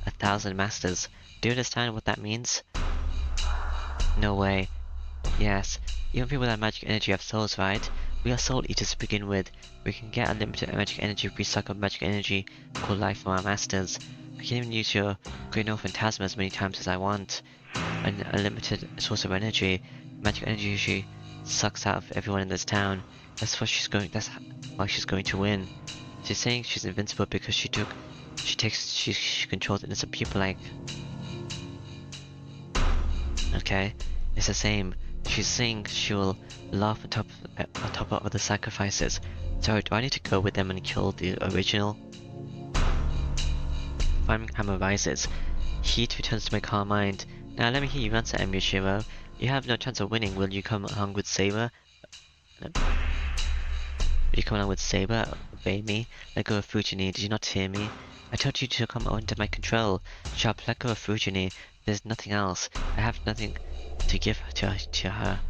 1,000 masters. Do you understand what that means? No way. Yes. Even people with that magic energy have souls, right? We are soul eaters to begin with. We can get unlimited magic energy if we suck up magic energy called life from our masters. I can even use your Great Northern Phantasma as many times as I want. An unlimited source of energy. Magic energy usually sucks out of everyone in this town. That's why she's going to win. She's saying she's invincible because she controls innocent people like. Okay, it's the same. She's saying she will laugh on top of the sacrifices. So do I need to go with them and kill the original? Flaming hammer rises. Heat returns to my calm mind. Now let me hear you answer, Emir. You have no chance of winning. Will you come along with Saber? Obey me? Let go of Fujini. Did you not hear me? I told you to come under my control. Sharp, let go of Fujini. There's nothing else. I have nothing to give to her.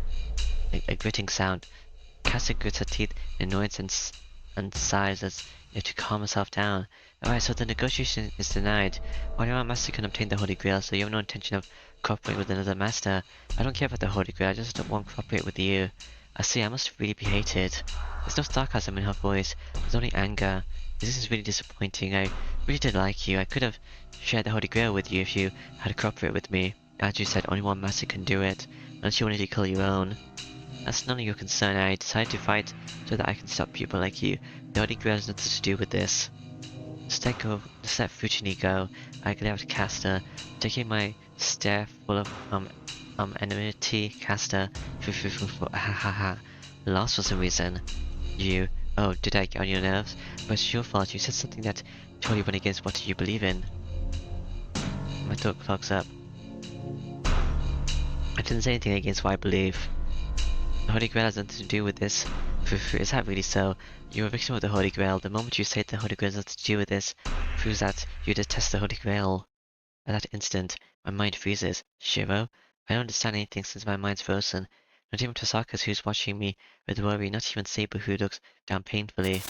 A gritting sound. Caster grits her teeth in annoyance and sighs as if to calm herself down. Alright, so the negotiation is denied. Only one master can obtain the Holy Grail, so you have no intention of cooperating with another master. I don't care about the Holy Grail, I just don't want to cooperate with you. I see, I must really be hated. There's no sarcasm in her voice, there's only anger. This is really disappointing. I really did like you. I could have shared the Holy Grail with you if you had cooperated with me. As you said, only one master can do it, unless you wanted to kill your own. That's none of your concern. I decided to fight so that I can stop people like you. The Holy Grail has nothing to do with this. Just let Fuchini go. I glared at Caster, taking my stare full of enmity. Caster, ha ha ha, lost for some reason. You, oh, did I get on your nerves? But it's your fault. You said something that totally went against what you believe in. My throat clogs up. I didn't say anything against what I believe. The Holy Grail has nothing to do with this. Is that really so? You're a victim of the Holy Grail. The moment you say the Holy Grail has nothing to do with this, proves that you detest the Holy Grail. At that instant, my mind freezes. Shiro? I don't understand anything since my mind's frozen. Not even Tosaka, who's watching me with worry, not even Saber, who looks down painfully.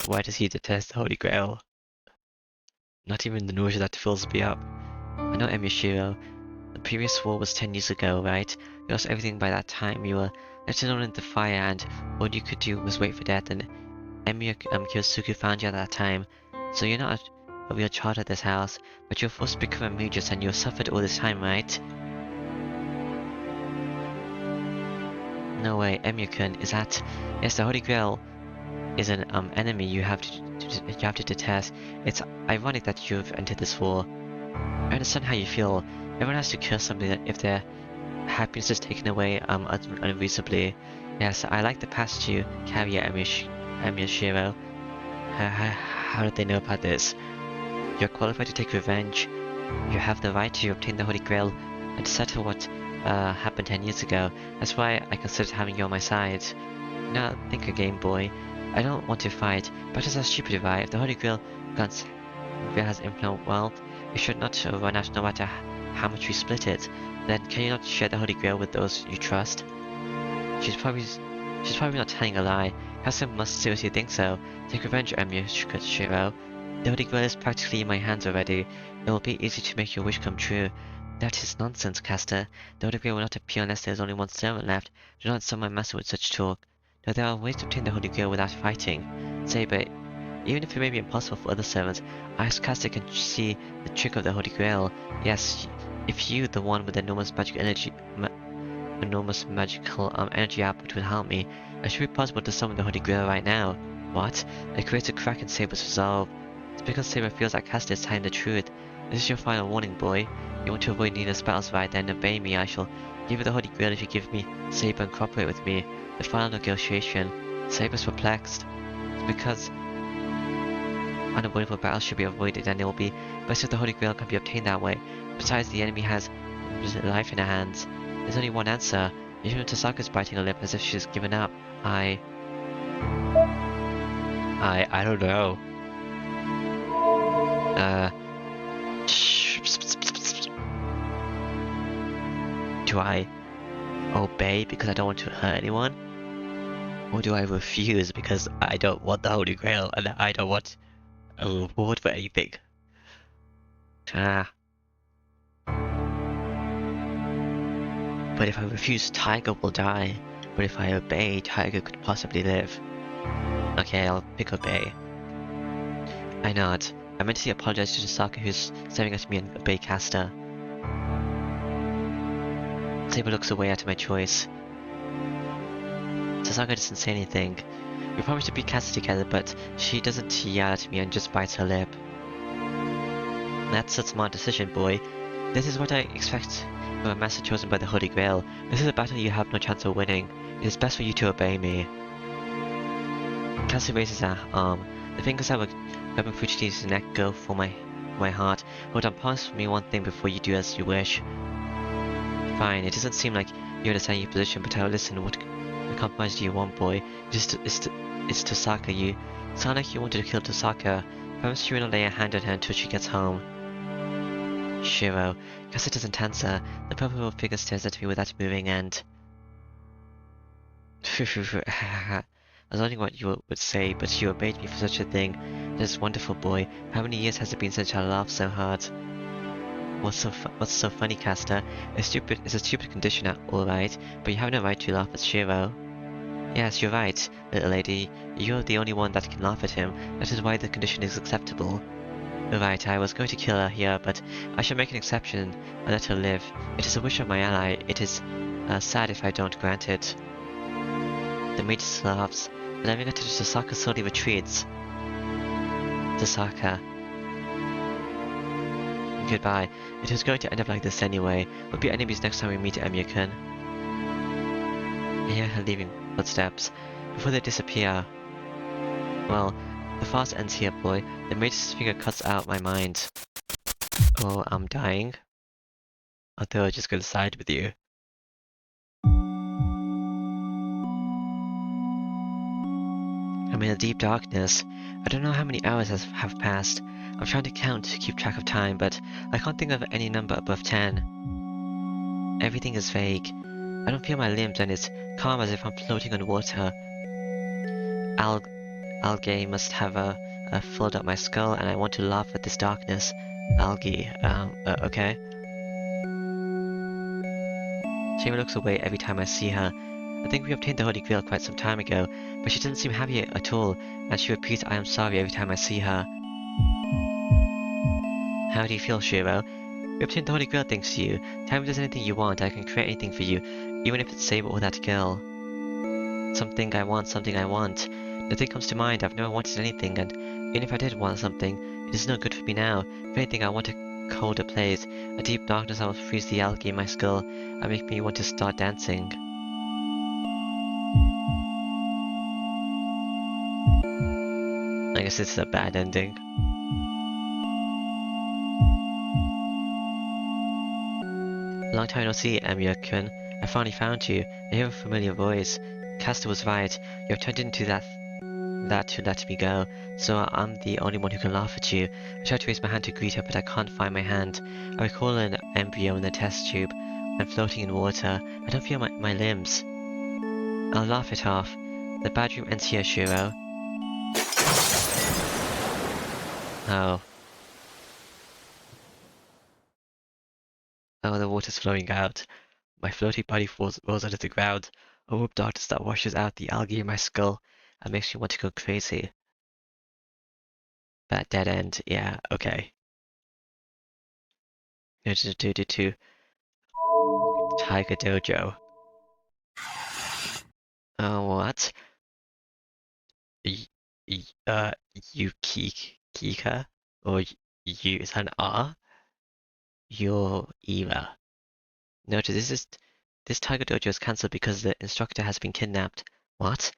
Why does he detest the Holy Grail? Not even the nausea that fills me up. I know Emi Shiro. The previous war was 10 years ago, right? You lost everything by that time. You were left alone in the fire, and all you could do was wait for death, and Emi Kyosuke found you at that time. So you're not a real child at this house, but you're forced to become a magus, and you suffered all this time, right? No way, Emi-kun, is that... Yes, the Holy Grail is an enemy you have to detest. It's ironic that you've entered this war. I understand how you feel. Everyone has to kill something if their happiness is taken away unreasonably. Yes, I like the past you carry, Emishiro. How did they know about this? You're qualified to take revenge. You have the right to obtain the Holy Grail and to settle what happened 10 years ago. That's why I considered having you on my side. Now, think again, boy. I don't want to fight, but it's a stupid right. If the Holy Grail has infinite wealth, it should not run out no matter how much we split it. Then can you not share the Holy Grail with those you trust? She's probably not telling a lie. Kasa must seriously think so. Take revenge, Shiro. The Holy Grail is practically in my hands already. It will be easy to make your wish come true. That is nonsense, Caster. The Holy Grail will not appear unless there is only one servant left. Do not insult my master with such talk. Though there are ways to obtain the Holy Grail without fighting. Saber, even if it may be impossible for other servants, I as Caster can see the trick of the Holy Grail. Yes, if you, the one with enormous magical energy output, would help me, it should be possible to summon the Holy Grail right now. What? It creates a crack in Saber's resolve. It's because Saber feels like Caster is telling the truth. This is your final warning, boy. You want to avoid needless battles, right? Then obey me. I shall give you the Holy Grail if you give me Saber and cooperate with me. The final negotiation. Saber's perplexed. It's because unavoidable battles should be avoided, and it will be best if the Holy Grail can be obtained that way. Besides, the enemy has life in her hands. There's only one answer. Even Tosaka's biting her lip as if she's given up. I don't know. Do I obey because I don't want to hurt anyone? Or do I refuse because I don't want the Holy Grail and I don't want a reward for anything? But if I refuse, Tiger will die. But if I obey, Tiger could possibly live. Okay, I'll pick obey. I nod. I mentally apologize to Tosaka, who's staring at me, and obey Caster. Saber looks away at my choice. Tosaka doesn't say anything. We promised to beat Caster together, but she doesn't yell at me and just bites her lip. That's a smart decision, boy. This is what I expect from a master chosen by the Holy Grail. This is a battle you have no chance of winning. It is best for you to obey me. Caster raises her arm. The fingers that were grabbing Fuchini's neck go for my heart. Hold on, promise me one thing before you do as you wish. Fine, it doesn't seem like you understand your position, but I'll listen. What compromise do you want, boy? It's Tosaka. You sound like you wanted to kill Tosaka. Promise you will not lay a hand on her until she gets home. Shiro. Caster doesn't answer. The purple figure stares at me without moving, and... I was wondering what you would say, but you obeyed me for such a thing. That is wonderful, boy. How many years has it been since I laughed so hard? What's so funny, Caster? It's a stupid condition, alright, but you have no right to laugh at Shiro. Yes, you're right, little lady. You're the only one that can laugh at him. That is why the condition is acceptable. Right, I was going to kill her here, but I shall make an exception and let her live. It is a wish of my ally. It is sad if I don't grant it. The Magus laughs, allowing her to Tasaka slowly retreats. Tasaka. Goodbye. It was going to end up like this anyway. We'll be enemies next time we meet Emiya-kun. I hear her leaving footsteps. Before they disappear. Well, the farce ends here, boy. The Magus' finger cuts out my mind. Oh, I'm dying. I thought I was just gonna side with you. I'm in a deep darkness. I don't know how many hours have passed. I'm trying to count to keep track of time, but I can't think of any number above 10. Everything is vague. I don't feel my limbs and it's calm as if I'm floating on water. Algae must have filled up my skull and I want to laugh at this darkness. Algae, okay. Shima looks away every time I see her. I think we obtained the Holy Grail quite some time ago, but she doesn't seem happy at all, and she repeats I am sorry every time I see her. How do you feel, Shiro? We obtained the Holy Grail thanks to you. Tell me if there's anything you want, I can create anything for you, even if it's Saber or that girl. Something I want. Nothing comes to mind, I've never wanted anything, and even if I did want something, it is no good for me now. If anything, I want a colder place, a deep darkness that will freeze the algae in my skull, and make me want to start dancing. I guess this is a bad ending. Long time no see, Emiya-kun. I finally found you. I hear a familiar voice. Castor was right. You have turned into that to let me go, so I'm the only one who can laugh at you. I try to raise my hand to greet her, but I can't find my hand. I recall an embryo in the test tube. I'm floating in water. I don't feel my limbs. I'll laugh it off. The bad dream ends here, Shiro. Oh. Oh, the water's flowing out. My floating body rolls onto the ground. A warm darkness that washes out the algae in my skull and makes me want to go crazy. That dead end, yeah, okay. Do Tiger Dojo. Oh, what? Kika? Or you, is that an R? Your era. Notice this Tiger Dojo is cancelled because the instructor has been kidnapped. What?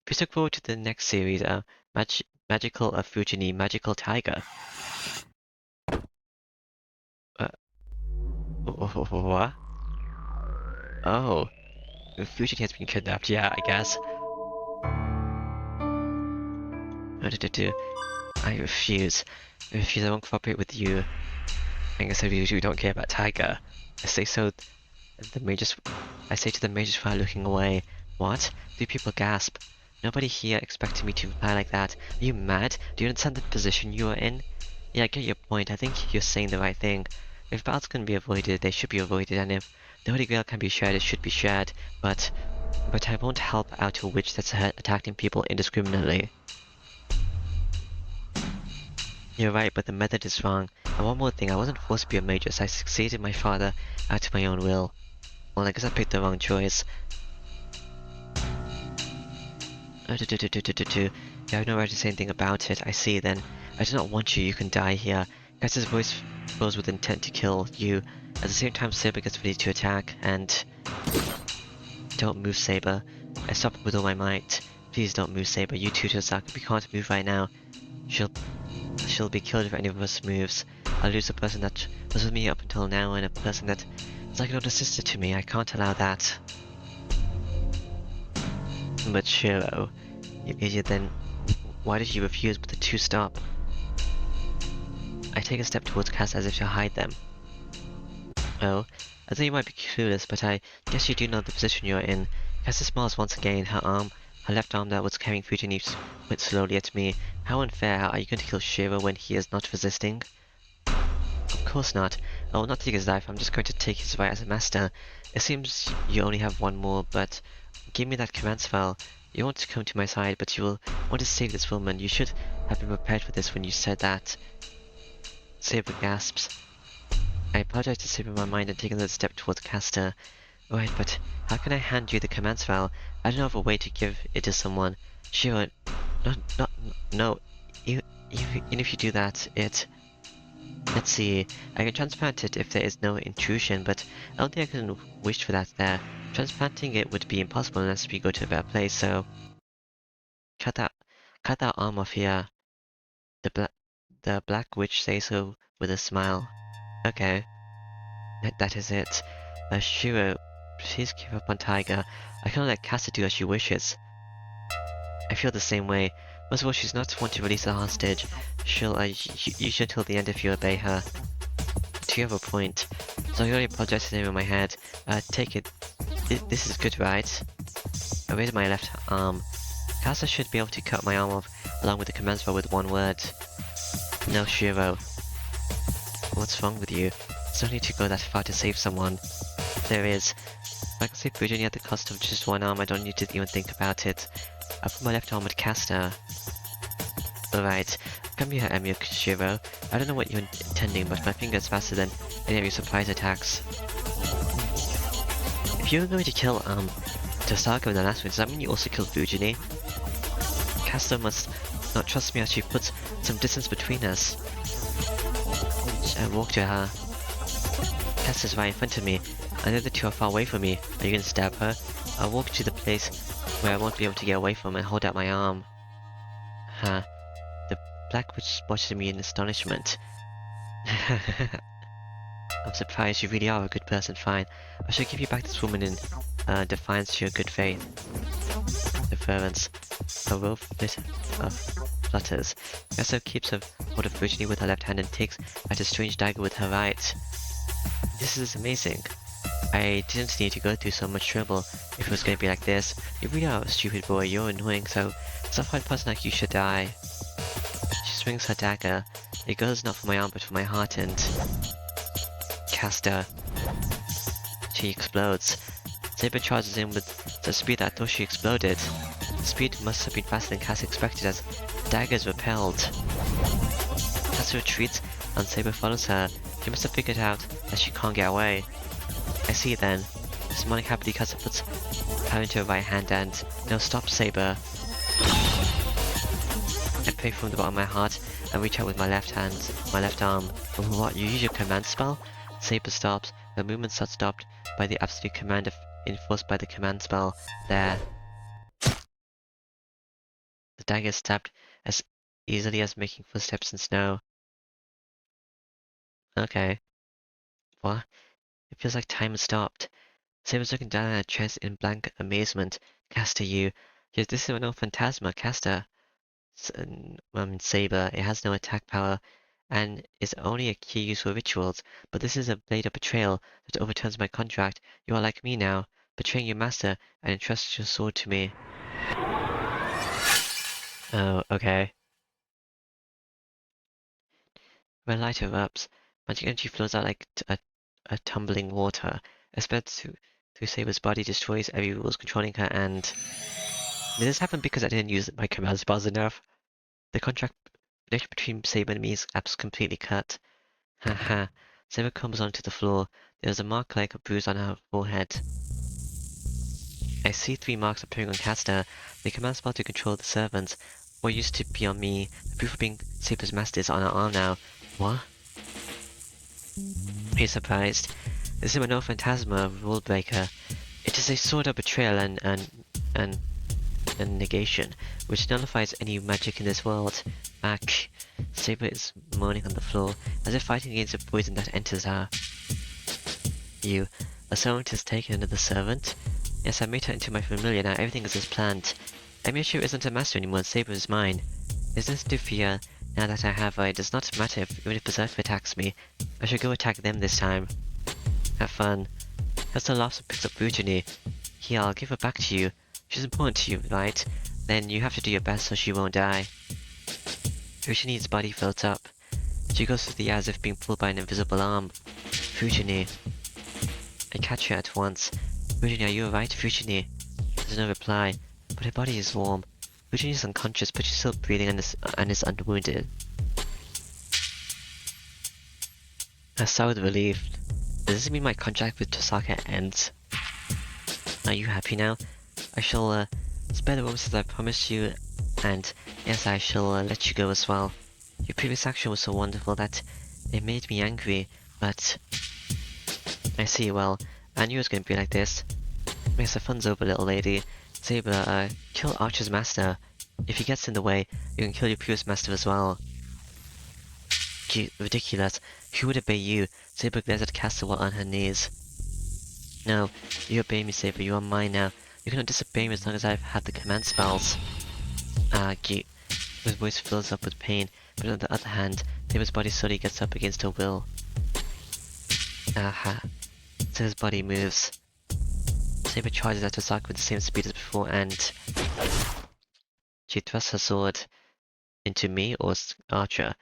Please look forward to the next series, Magical of Fujini, Magical Tiger. What? Oh. Fujini has been kidnapped, yeah, I guess. I refuse. I won't cooperate with you. I guess I really don't care about Tiger. I say so. I say to the Magus while looking away. What? Do people gasp? Nobody here expected me to reply like that. Are you mad? Do you understand the position you are in? Yeah, I get your point. I think you're saying the right thing. If battles can be avoided, they should be avoided, and if the Holy Grail can be shared, it should be shared. But I won't help out a witch that's attacking people indiscriminately. You're right, but the method is wrong. And one more thing, I wasn't forced to be a Magus. I succeeded my father out of my own will. Well, I guess I picked the wrong choice. You have no right to say anything about it. I see, then. I do not want you. You can die here. Castor's voice flows with intent to kill you. At the same time, Saber gets ready to attack, and... Don't move, Saber. I stop with all my might. Please don't move, Saber. You too, Tasaka. We can't move right now. She'll be killed if any of us moves. I'll lose a person that was with me up until now, and a person that is like an older sister to me. I can't allow that. But Shiro, you idiot, then why did you refuse but the two stop? I take a step towards Cass as if to hide them. Oh, I thought you might be clueless, but I guess you do know the position you're in. Cass smiles once again, her left arm that was carrying Fujini went slowly at me. How unfair. Are you going to kill Shiro when he is not resisting? Of course not. I will not take his life, I'm just going to take his right as a master. It seems you only have one more, but give me that command spell. You want to come to my side, but you will want to save this woman. You should have been prepared for this when you said that. Saber gasps. I apologize to Saber my mind and take another step towards Castor. Alright, but how can I hand you the command spell? I don't know of a way to give it to someone. Shiro, no. Even if you do that, let's see. I can transplant it if there is no intrusion, but I don't think I can wish for that there. Transplanting it would be impossible unless we go to a better place, so... Cut that arm off here. The Black Witch says so with a smile. Okay. That is it. Shiro, please give up on Taiga. I cannot let Castor do as she wishes. I feel the same way. Most of all, she's not one to release a hostage. She'll use you until the end if you obey her. Do you have a point? So I already apologized to the name in my head. Take it. This is good, right? I raised my left arm. Castor should be able to cut my arm off along with the command spell with one word. No, Shiro. What's wrong with you? There's no need to go that far to save someone. There is. If I can save Virginia at the cost of just one arm, I don't need to even think about it. I put my left arm with Castor. Alright, come here, Emu Shiro. I don't know what you're intending, but my finger is faster than any of your surprise attacks. If you were going to kill, Tosaka in the last one, does that mean you also killed Fujini? Castor must not trust me as she puts some distance between us. I walk to her. Castor's right in front of me. I know the two are far away from me. Are you gonna stab her? I'll walk to the place where I won't be able to get away from and hold out my arm. Huh. The Black Witch watches me in astonishment. I'm surprised, you really are a good person, fine. I shall give you back this woman in defiance to your good faith. The fervence. A row flutters. Castor keeps a hold of Virginie with her left hand and takes at a strange dagger with her right. This is amazing. I didn't need to go through so much trouble if it was going to be like this. You really are a stupid boy, you're annoying, so some fine person like you should die. She swings her dagger. It goes not for my arm but for my heart and... Castor. She explodes. Saber charges in with the speed that I thought she exploded. The speed must have been faster than Castor expected as the dagger is repelled. Castor retreats and Saber follows her. She must have figured out that she can't get away. I see then. Smiling happily, Castor puts her into her right hand and... No, stop, Saber. I pray from the bottom of my heart and reach out with my left hand, my left arm. What, you use your command spell? Saber stops. Her movements are stopped by the absolute command enforced by the command spell. There. The dagger is stabbed as easily as making footsteps in snow. Okay. What? It feels like time has stopped. Saber's looking down at her chest in blank amazement. Castor, you... Yes, this is no phantasma, Castor. Saber, it has no attack power, and is only a key used for rituals, but this is a blade of betrayal that overturns my contract. You are like me now, betraying your master and entrust your sword to me. Oh, okay. When light erupts, magic energy flows out like a tumbling water. A spread through Saber's body, destroys every rules controlling her, and... Did this happen because I didn't use my command spells enough? The connection between Saber and me is completely cut. Haha. Saber comes onto the floor. There is a mark like a bruise on her forehead. I see 3 marks appearing on Castor. The command spell to control the servants. What used to be on me, the proof of being Saber's master is on her arm now. What? Are you surprised? This is no phantasma rule breaker. It is a sort of betrayal and negation, which nullifies any magic in this world. Ack. Saber is moaning on the floor, as if fighting against the poison that enters her. You, a servant has taken another servant? Yes, I made her into my familiar, now everything is as planned. Emiyashi isn't a master anymore, Saber is mine. There's nothing to fear, now that I have her. It does not matter even if Berserker attacks me. I shall go attack them this time. Have fun. Castor laughs and picks up Virginie. Here, I'll give her back to you. She's important to you, right? Then you have to do your best so she won't die. Virginie's body floats up. She goes through the air as if being pulled by an invisible arm. Virginie. I catch her at once. Virginie, are you alright, Virginie? There's no reply, but her body is warm. Virginie is unconscious, but she's still breathing and is unwounded. I sigh with relief. Does this mean my contract with Tosaka ends? Are you happy now? I shall, spare the roses I promised you, and yes, I shall, let you go as well. Your previous action was so wonderful that it made me angry, but... I see, well, I knew it was gonna be like this. Yes, the fun's over, little lady. Saber, kill Archer's master. If he gets in the way, you can kill your previous master as well. Ridiculous. Who would obey you? Saber glares at Castle on her knees. No, you obey me, Saber. You are mine now. You cannot disobey me as long as I have the command spells. His voice fills up with pain, but on the other hand, Saber's body slowly gets up against her will. So his body moves. Saber charges at Tosaka with the same speed as before, and she thrusts her sword into me or Archer.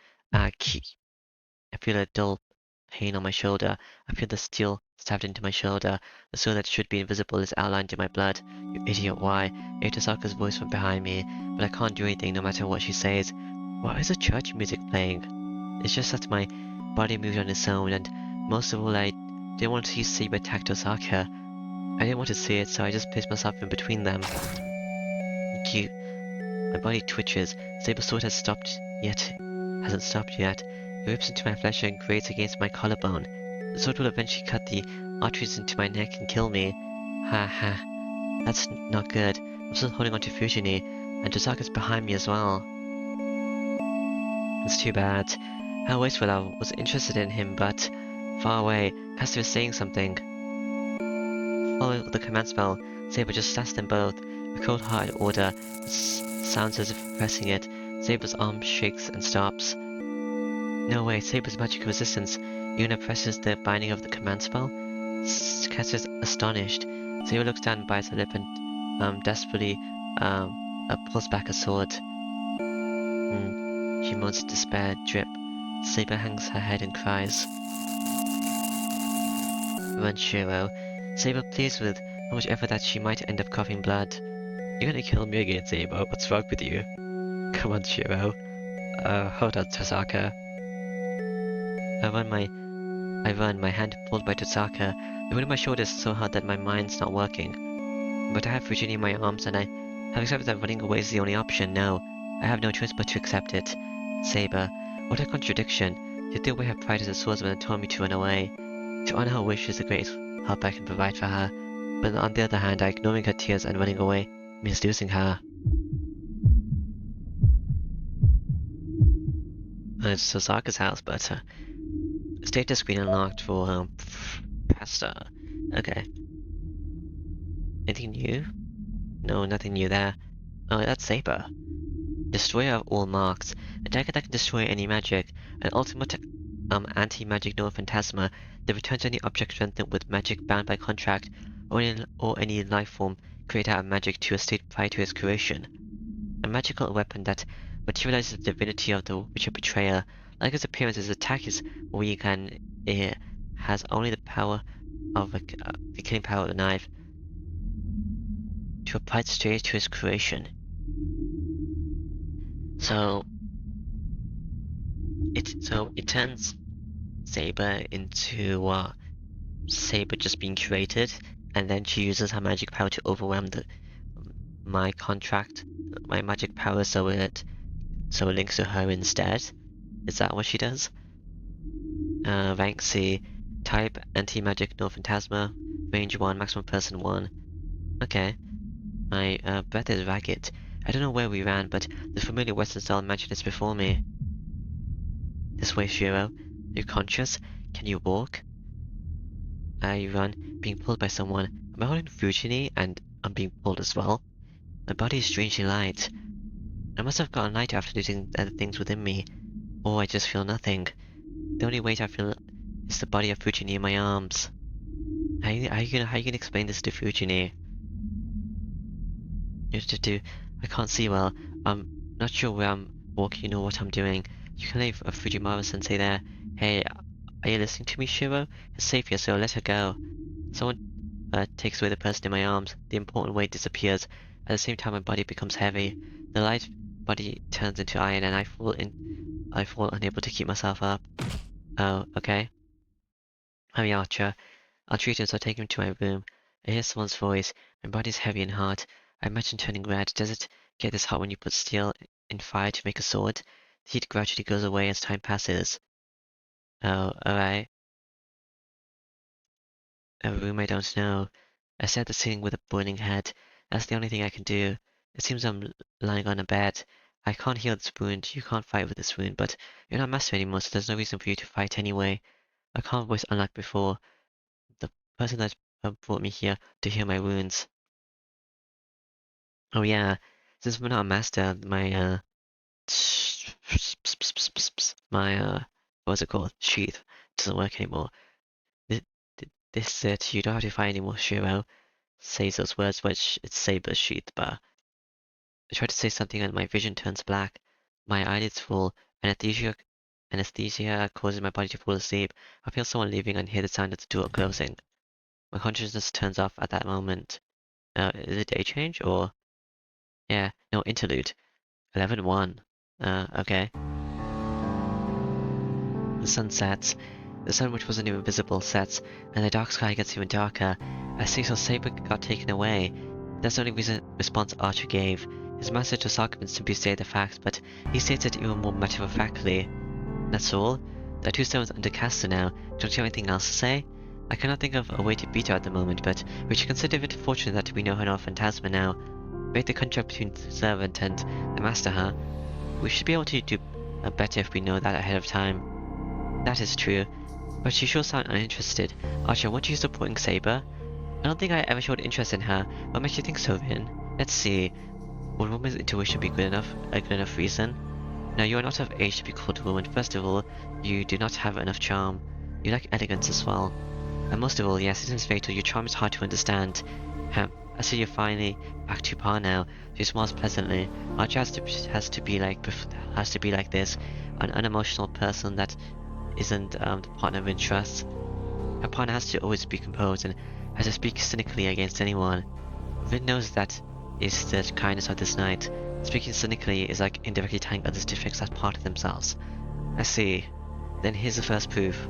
I feel a dull pain on my shoulder. I feel the steel stabbed into my shoulder. The sword that should be invisible is outlined in my blood. You idiot, why? I hear Tosaka's voice from behind me, but I can't do anything no matter what she says. Why is the church music playing? It's just that my body moved on its own, and most of all, I didn't want to see Saber attack Tosaka. I didn't want to see it, so I just placed myself in between them. Cute. My body twitches. Saber's sword hasn't stopped yet. It rips into my flesh and grates against my collarbone. The sword will eventually cut the arteries into my neck and kill me. Ha. That's not good. I'm still holding on to Fujini, and Tosaka's behind me as well. It's too bad. How wasteful. I was interested in him, but far away. Pastor is saying something. Follow the command spell. Saber just slashed them both. A cold-hearted order. It sounds as if pressing it. Saber's arm shakes and stops. No way, Saber's magic resistance. Yuna presses the binding of the command spell. Caster's astonished. Saber looks down and bites her lip and desperately pulls back her sword. She moans in despair. Drip. Saber hangs her head and cries. Run, Shiro. Saber pleads with so much effort that she might end up coughing blood. You're gonna kill me again, Saber. What's wrong with you? Come on, Shiro. Hold on, Tosaka. I run, my hand pulled by Tosaka. The weight of my shoulders so hard that my mind's not working. But I have Virginia in my arms, and I have accepted that running away is the only option. No, I have no choice but to accept it. Saber, what a contradiction. She threw away her pride as a swordsman and told me to run away. To honor her wish is the greatest help I can provide for her. But on the other hand, ignoring her tears and running away means losing her. It's Tosaka's house, but status screen unlocked for pasta. Okay. Anything new? No, nothing new there. Oh, that's Saber. Destroyer of all marks. A dagger that can destroy any magic. An ultimate anti-magic no phantasma that returns any object strengthened with magic bound by contract or any life form created out of magic to a state prior to its creation. A magical weapon that materializes the divinity of the Witcher Betrayer. Like its appearance, its attack is weak and it has only the power of the killing power of the knife to apply straight to its creation. So it turns Saber into Saber just being created, and then she uses her magic power to overwhelm my magic power, so it links to her instead. Is that what she does? Rank C, type anti-magic no phantasma, range 1, maximum person 1. Okay. My breath is ragged. I don't know where we ran, but the familiar Western-style mansion is before me. This way, Shiro. Are you conscious? Can you walk? I run, being pulled by someone. Am I holding Fujini and I'm being pulled as well? My body is strangely light. I must have gotten lighter after losing the other things within me. Or I just feel nothing. The only weight I feel is the body of Fujini in my arms. How you gonna explain this to Fujini? I can't see well. I'm not sure where I'm walking or what I'm doing. You can leave Fujiwara-sensei there. Hey, are you listening to me, Shiro? It's safe here, so let her go. Someone takes away the person in my arms. The important weight disappears. At the same time, my body becomes heavy. The light body turns into iron, and I fall unable to keep myself up. Oh, okay. Hurry, Archer. I'll treat him, so take him to my room. I hear someone's voice. My body's heavy and hot. I imagine turning red. Does it get this hot when you put steel in fire to make a sword? The heat gradually goes away as time passes. Oh, alright. A room I don't know. I stare at the ceiling with a boiling head. That's the only thing I can do. It seems I'm lying on a bed. I can't heal this wound. You can't fight with this wound, but you're not master anymore, so there's no reason for you to fight anyway. A calm voice unlike before. The person that brought me here to heal my wounds. Oh yeah, since we're not a master, my what's it called? Sheath doesn't work anymore. This, this is it. You don't have to fight anymore, Shiro. Says those words, which it's Saber's sheath, but I try to say something and my vision turns black. My eyelids fall. Anesthesia causes my body to fall asleep. I feel someone leaving and hear the sound of the door closing. My consciousness turns off at that moment. Is it day change or? Yeah, no, interlude. 11:01. Okay. The sun sets. The sun, which wasn't even visible, sets, and the dark sky gets even darker. I see so Saber got taken away. That's the only response Archer gave. His message was arguments to state the facts, but he states it even more matter-of-factly. That's all? There are 2 stones under Castor now. Don't you have anything else to say? I cannot think of a way to beat her at the moment, but we should consider it fortunate that we know her not Phantasma now. Break the contract between the servant and the master, huh? We should be able to do better if we know that ahead of time. That is true. But she sure sounds uninterested. Archer, weren't you supporting Saber? I don't think I ever showed interest in her. What makes you think so, Vin? Let's see. Would woman's intuition be a good enough reason? No, you are not of age to be called a woman. First of all, you do not have enough charm. You lack elegance as well. And most of all, yes, it is fatal. Your charm is hard to understand. I see you're finally back to par now. She smiles pleasantly. Archer has to be like this, an unemotional person that isn't the partner of interest. Her partner has to always be composed and has to speak cynically against anyone. Vin knows that is the kindness of this night. Speaking cynically is like indirectly telling others to fix that part of themselves. I see. Then here's the first proof.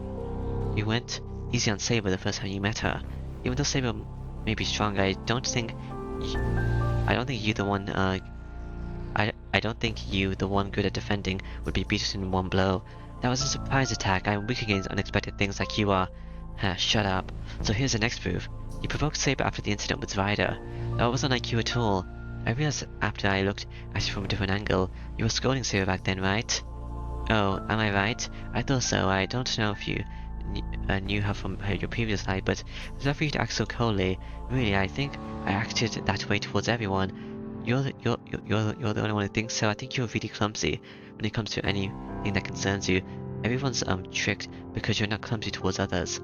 You went easy on Saber the first time you met her. Even though Saber may be strong, I don't think you the one I don't think you, the one good at defending, would be beaten in one blow. That was a surprise attack. I'm weak against unexpected things like you are. Shut up. So here's the next proof. You provoked Saber after the incident with Ryder. That wasn't like you at all. I realized after I looked at you from a different angle, you were scolding Saber back then, right? Oh, am I right? I thought so. I don't know if you knew her from your previous life, but it's not for you to act so coldly. Really, I think I acted that way towards everyone. You're the only one who thinks so. I think you're really clumsy when it comes to anything that concerns you. Everyone's tricked because you're not clumsy towards others.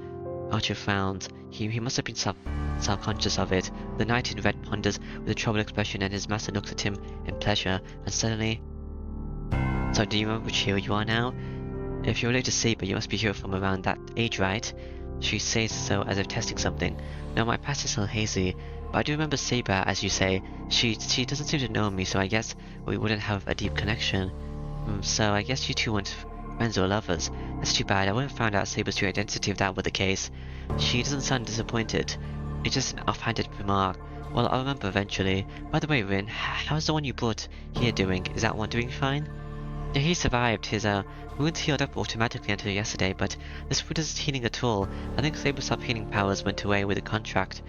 Archer frowned. He must have been self-conscious of it. The knight in red ponders with a troubled expression, and his master looks at him in pleasure, and suddenly... So do you remember which hero you are now? If you're related to Saber, you must be a hero from around that age, right? She says so as if testing something. No, my past is still hazy, but I do remember Saber, as you say. She doesn't seem to know me, so I guess we wouldn't have a deep connection. So I guess you two weren't friends or lovers. That's too bad. I would have found out Saber's true identity if that were the case. She doesn't sound disappointed. It's just an offhanded remark. Well, I'll remember eventually. By the way, Rin, how's the one you brought here doing? Is that one doing fine? Yeah, he survived. His wounds healed up automatically until yesterday, but this wound isn't healing at all. I think Saber's healing powers went away with the contract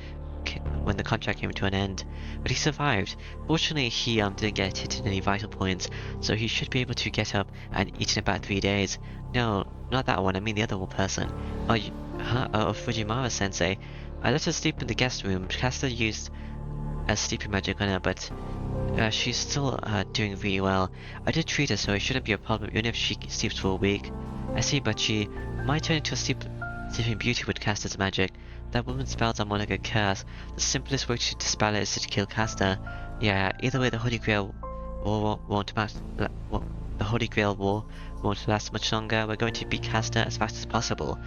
when the contract came to an end. But he survived. Fortunately, he didn't get hit in any vital points, so he should be able to get up and eat in about 3 days. No, not that one. I mean the other person. Oh, Fujiwara-sensei. I let her sleep in the guest room. Castor used a sleeping magic on her, but she's still doing really well. I did treat her, so it shouldn't be a problem even if she sleeps for a week. I see, but she might turn into a sleeping beauty with Castor's magic. That woman's spells are more like a curse. The simplest way to dispel it is to kill Castor. Yeah, either way the Holy Grail War won't last much longer. We're going to beat Castor as fast as possible.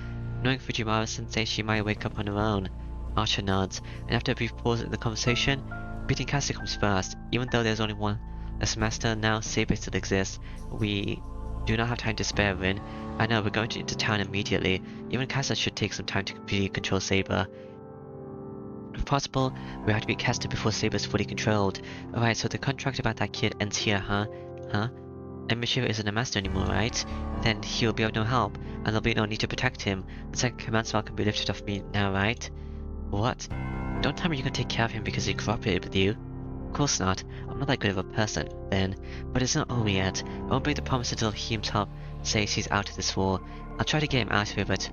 Knowing Fujiwara-sensei, she might wake up on her own. Archer nods, and after a brief pause in the conversation, beating Castor comes first. Even though there's only one semester now, Saber still exists. We do not have time to spare, Rin. I know, we're going into town immediately. Even Casa should take some time to completely control Saber. If possible, we have to be casted before Saber's fully controlled. Alright, so the contract about that kid ends here, huh? Huh? And Mishiro isn't a master anymore, right? Then he'll be of no help, and there'll be no need to protect him. The second command spell can be lifted off me now, right? What? Don't tell me you can take care of him because he cooperated with you. Of course not. I'm not that good of a person, then. But it's not over yet. I won't break the promise until he himself says he's out of this war. I'll try to get him out of here, but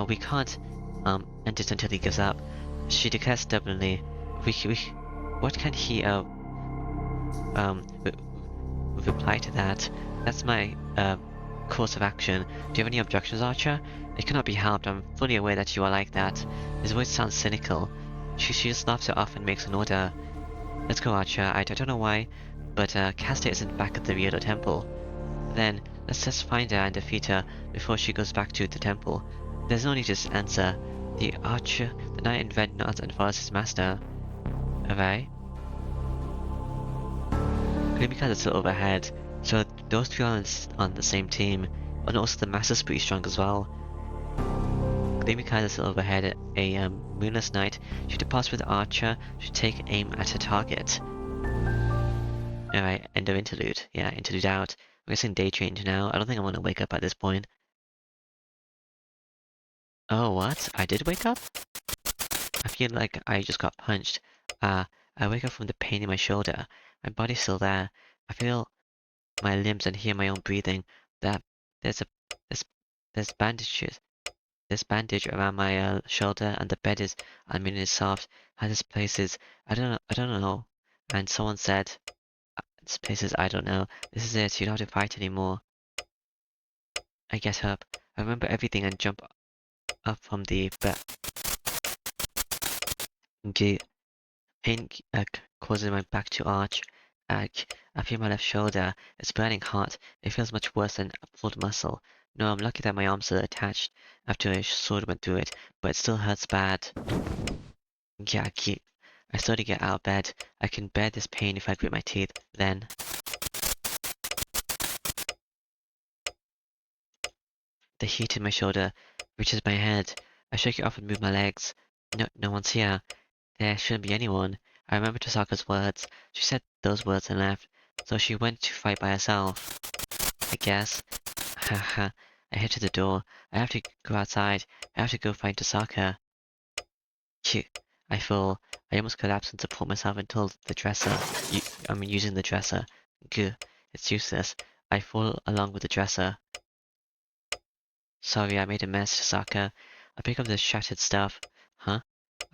we can't end it until he gives up. She declares stubbornly. What can he reply to that? That's my course of action. Do you have any objections, Archer? It cannot be helped. I'm fully aware that you are like that. His voice sounds cynical. She just laughs it off and makes an order. Let's go, Archer. I don't know why, but Casta isn't back at the Ryodo Temple. Then, let's just find her and defeat her before she goes back to the temple. There's no need to answer. The Archer, the knight invent not and follows his master. Alright? Glimmy is still overhead, so those two are on the same team. And also the master's pretty strong as well. Gleaming is still overhead. A moonless knight should depart with the archer, should take aim at a target. Alright, end of interlude. Yeah, interlude out. I'm guessing day change now. I don't think I want to wake up at this point. Oh, what? I did wake up? I feel like I just got punched. I wake up from the pain in my shoulder. My body's still there. I feel my limbs and hear my own breathing. That there's bandages. There's bandage around my shoulder, and the bed is, I mean, it's soft. And this place is, I don't know. And someone said, this place is, I don't know. This is it. You don't have to fight anymore. I get up. I remember everything and jump up from the bed. The pain causes my back to arch. I feel my left shoulder. It's burning hot. It feels much worse than a pulled muscle. No, I'm lucky that my arms are attached after a sword went through it, but it still hurts bad. Yeah, I slowly get out of bed. I can bear this pain if I grit my teeth. Then the heat in my shoulder reaches my head. I shake it off and move my legs. No one's here. There shouldn't be anyone. I remember Tosaka's words. She said those words and left, so she went to fight by herself. I guess. Haha. I head to the door. I have to go outside. I have to go find Tosaka. Phew. I fall. I almost collapse and support myself until the dresser. Using the dresser. Gah. It's useless. I fall along with the dresser. Sorry, I made a mess, Tosaka. I pick up the shattered stuff. Huh?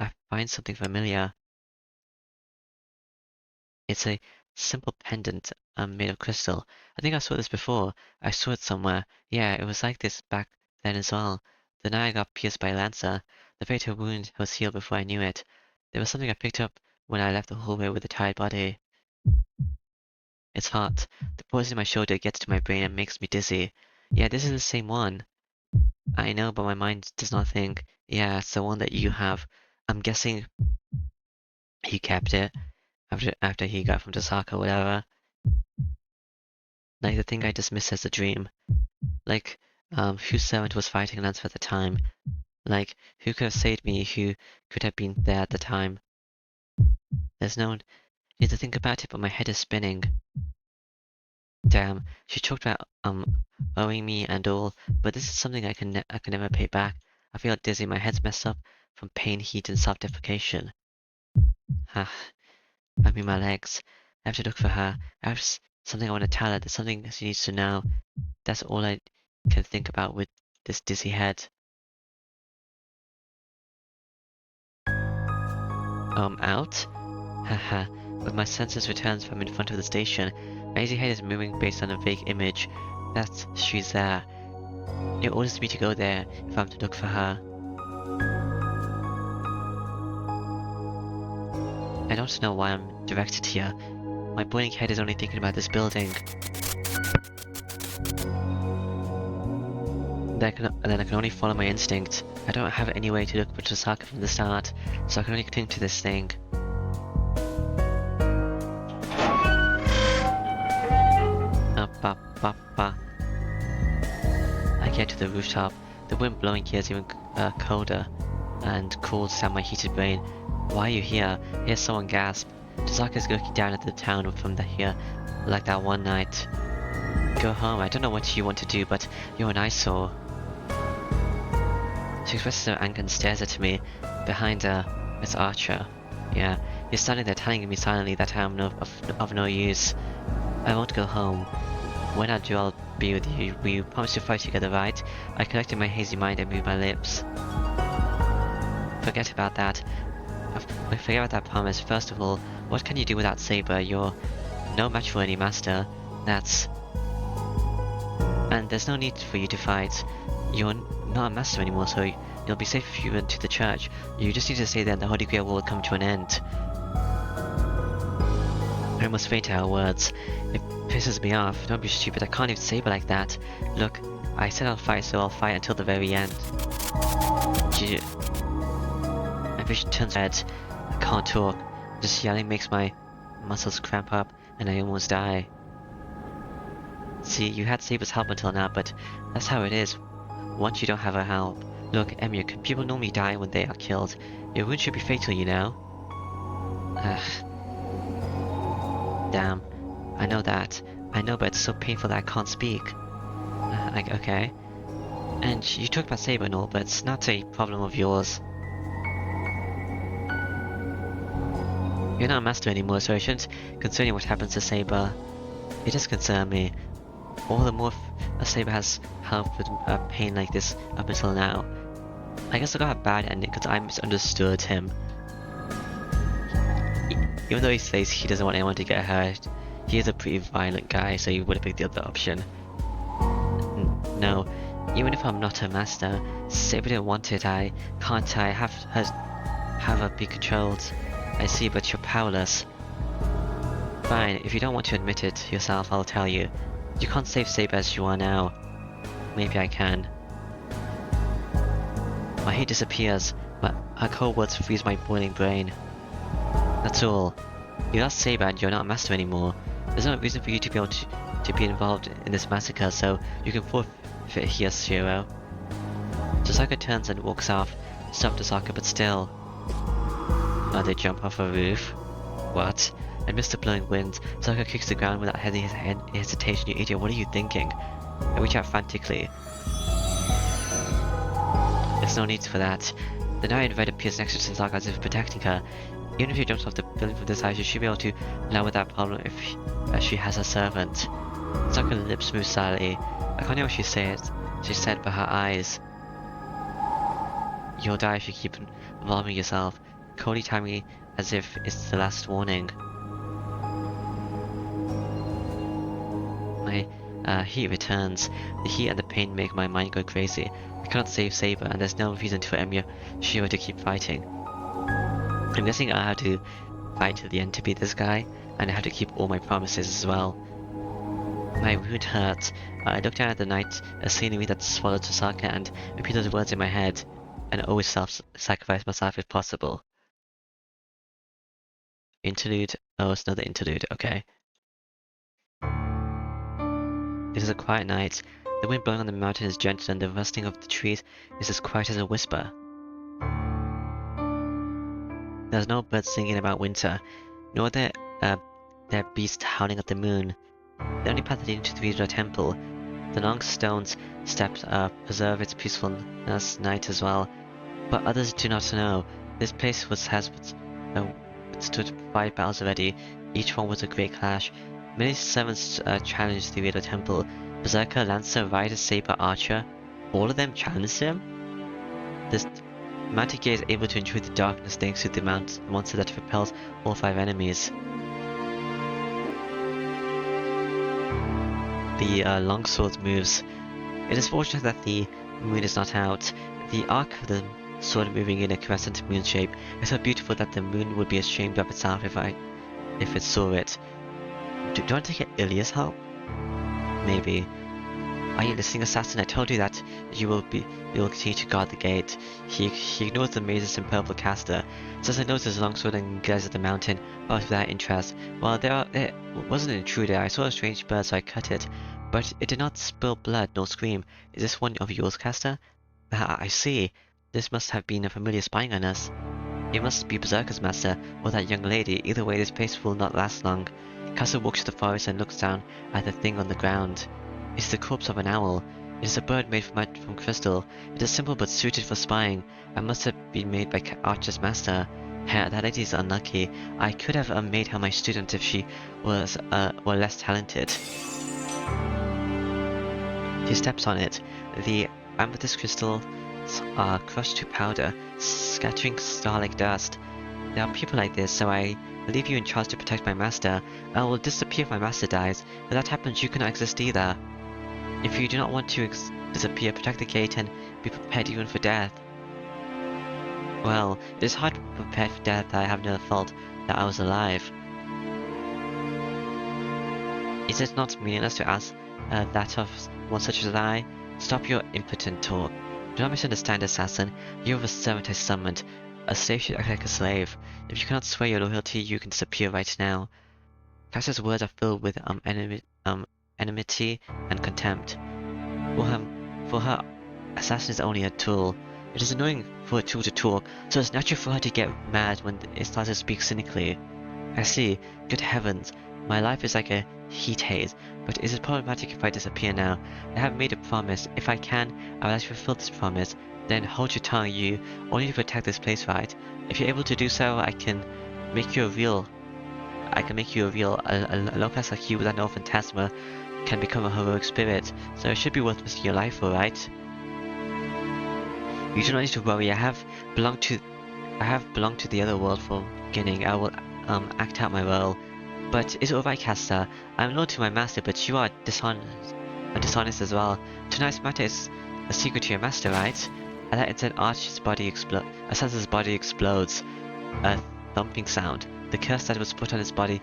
I find something familiar. It's a simple pendant made of crystal. I think I saw this before. I saw it somewhere. Yeah, it was like this back then as well. The night I got pierced by a lancer. The fatal wound was healed before I knew it. There was something I picked up when I left the hallway with a tired body. It's hot. The poison in my shoulder gets to my brain and makes me dizzy. Yeah, this is the same one. I know, but my mind does not think. Yeah, it's the one that you have. I'm guessing he kept it after he got from Tosaka or whatever. Like the thing I dismissed as a dream. Like, whose servant was fighting Lancer at the time? Like, who could have saved me, who could have been there at the time? There's no need to think about it, but my head is spinning. Damn, she talked about, owing me and all, but this is something I can never pay back. I feel dizzy, my head's messed up from pain, heat, and self-defecation. Ha. I mean my legs. I have to look for her. I have something I want to tell her. There's something she needs to know. That's all I can think about with this dizzy head. Out? Haha. With my senses returns from in front of the station, my dizzy head is moving based on a vague image. That's she's there. It orders me to go there if I'm to look for her. I don't know why I'm directed here. My boiling head is only thinking about this building. Then I can only follow my instinct. I don't have any way to look for Tosaka from the start, so I can only cling to this thing. I get to the rooftop. The wind blowing here is even colder and cools down my heated brain. Why are you here? Hear someone gasp. Tozaka's looking down at the town from here, like that one night. Go home. I don't know what you want to do, but you're an eyesore. She expresses her anger and stares at me. Behind her, it's Archer. Yeah, he's standing there telling me silently that I'm of no use. I won't go home. When I do, I'll be with you. We promise to fight together, right? I collected my hazy mind and moved my lips. Forget about that. Forget about that promise. First of all, what can you do without Saber? You're no match for any master. And there's no need for you to fight. You're not a master anymore, so you'll be safe if you went to the church. You just need to stay there and the Holy Grail will come to an end. I almost faint at her words. It pisses me off. Don't be stupid, I can't even Saber like that. Look, I said I'll fight, so I'll fight until the very end. My vision turns red. I can't talk. Just yelling makes my muscles cramp up, and I almost die. See, you had Saber's help until now, but that's how it is. Once you don't have her help. Look, Emiya, people normally die when they are killed. Your wound should be fatal, you know? Damn. I know that. I know, but it's so painful that I can't speak. Okay. And you talk about Saber and all, but it's not a problem of yours. You're not a master anymore, so it shouldn't concern you what happens to Saber. It does concern me. All the more a Saber has helped with pain like this up until now. I guess I got a bad ending because I misunderstood him. Even though he says he doesn't want anyone to get hurt, he is a pretty violent guy, so he would have picked the other option. No, even if I'm not her master, Saber didn't want it. I have her be controlled. I see, but you're powerless. Fine, if you don't want to admit it yourself, I'll tell you. You can't save Saber as you are now. Maybe I can. My hate disappears, but her cold words freeze my boiling brain. That's all. You lost Saber and you're not a master anymore. There's no reason for you to be able to be involved in this massacre, so you can forfeit here, Shiro. Tozaka turns and walks off. Stop Tozaka, but still. They jump off a roof. What? Amidst the blowing wind, Tozaka kicks the ground without hesitation. You idiot, what are you thinking? I reach out frantically. There's no need for that. The Narian Red appears next to Tozaka as if protecting her. Even if she jumps off the building from this side, she should be able to allow without problem if she has a servant. Tozaka's lips move slightly. I can't hear what she said, but her eyes. You'll die if you keep involving yourself. Coldly tell me as if it's the last warning. My heat returns. The heat and the pain make my mind go crazy. I cannot save Saber, and there's no reason for Emiya Shiro to keep fighting. I'm guessing I have to fight to the end to beat this guy, and I have to keep all my promises as well. My wound hurts. I look down at the night, a scenery that swallowed Tozaka, and repeat those words in my head, and always self-sacrifice myself if possible. Interlude. Oh, it's another interlude. Okay. It is a quiet night. The wind blowing on the mountain is gentle, and the rustling of the trees is as quiet as a whisper. There's no birds singing about winter, nor there beasts howling at the moon. The only path leading to the Vidra temple, the long stone steps preserve its peacefulness night as well. But others do not know. This place has stood 5 battles already. Each one was a great clash. Many servants challenged the Vidra temple. Berserker, Lancer, Rider, Saber, Archer. All of them challenged him? This Mounted Gear is able to enjoy the darkness thanks to the monster that repels all 5 enemies. The longsword moves. It is fortunate that the moon is not out. The arc of the sword moving in a crescent moon shape is so beautiful that the moon would be ashamed of itself if it saw it. Do I want to get Ilya's help? Maybe. Are you listening, assassin? I told you that you will continue to guard the gate. He ignores the mazes and purple caster. Says I noticed his longsword and glares at the mountain, but without interest. Well, there wasn't an intruder. I saw a strange bird, so I cut it. But it did not spill blood nor scream. Is this one of yours, caster? Ah, I see. This must have been a familiar spying on us. It must be Berserker's master, or that young lady. Either way, this place will not last long. Caster walks to the forest and looks down at the thing on the ground. It's the corpse of an owl. It is a bird made from crystal. It is simple but suited for spying, and must have been made by Archer's master. That lady is unlucky. I could have made her my student if she was were less talented. She steps on it. The amethyst crystals are crushed to powder, scattering star-like dust. There are people like this, so I leave you in charge to protect my master. I will disappear if my master dies. If that happens, you cannot exist either. If you do not want to disappear, protect the gate and be prepared even for death. Well, it is hard to be prepared for death. I have no fault that I was alive. Is it not meaningless to ask that of one such as I? Stop your impotent talk. Do not misunderstand, assassin. You are a servant I summoned. A slave should act like a slave. If you cannot swear your loyalty, you can disappear right now. Caster's words are filled with enmity and contempt. For her, assassin is only a tool. It is annoying for a tool to talk, so it's natural for her to get mad when it starts to speak cynically. I see. Good heavens. My life is like a heat haze, but is it problematic if I disappear now? I have made a promise. If I can, I will actually fulfill this promise. Then hold your tongue, you only to protect this place, right? If you're able to do so, I can make you a real. A Lopez like you without no phantasma can become a heroic spirit, so it should be worth risking your life for, right? You do not need to worry. I have belonged to the other world from the beginning. I will act out my role. But is it alright, caster? I am loyal to my master, but you are dishonest as well. Tonight's matter is a secret to your master, right? At that instant, Assassin's body explodes. A thumping sound. The curse that was put on his body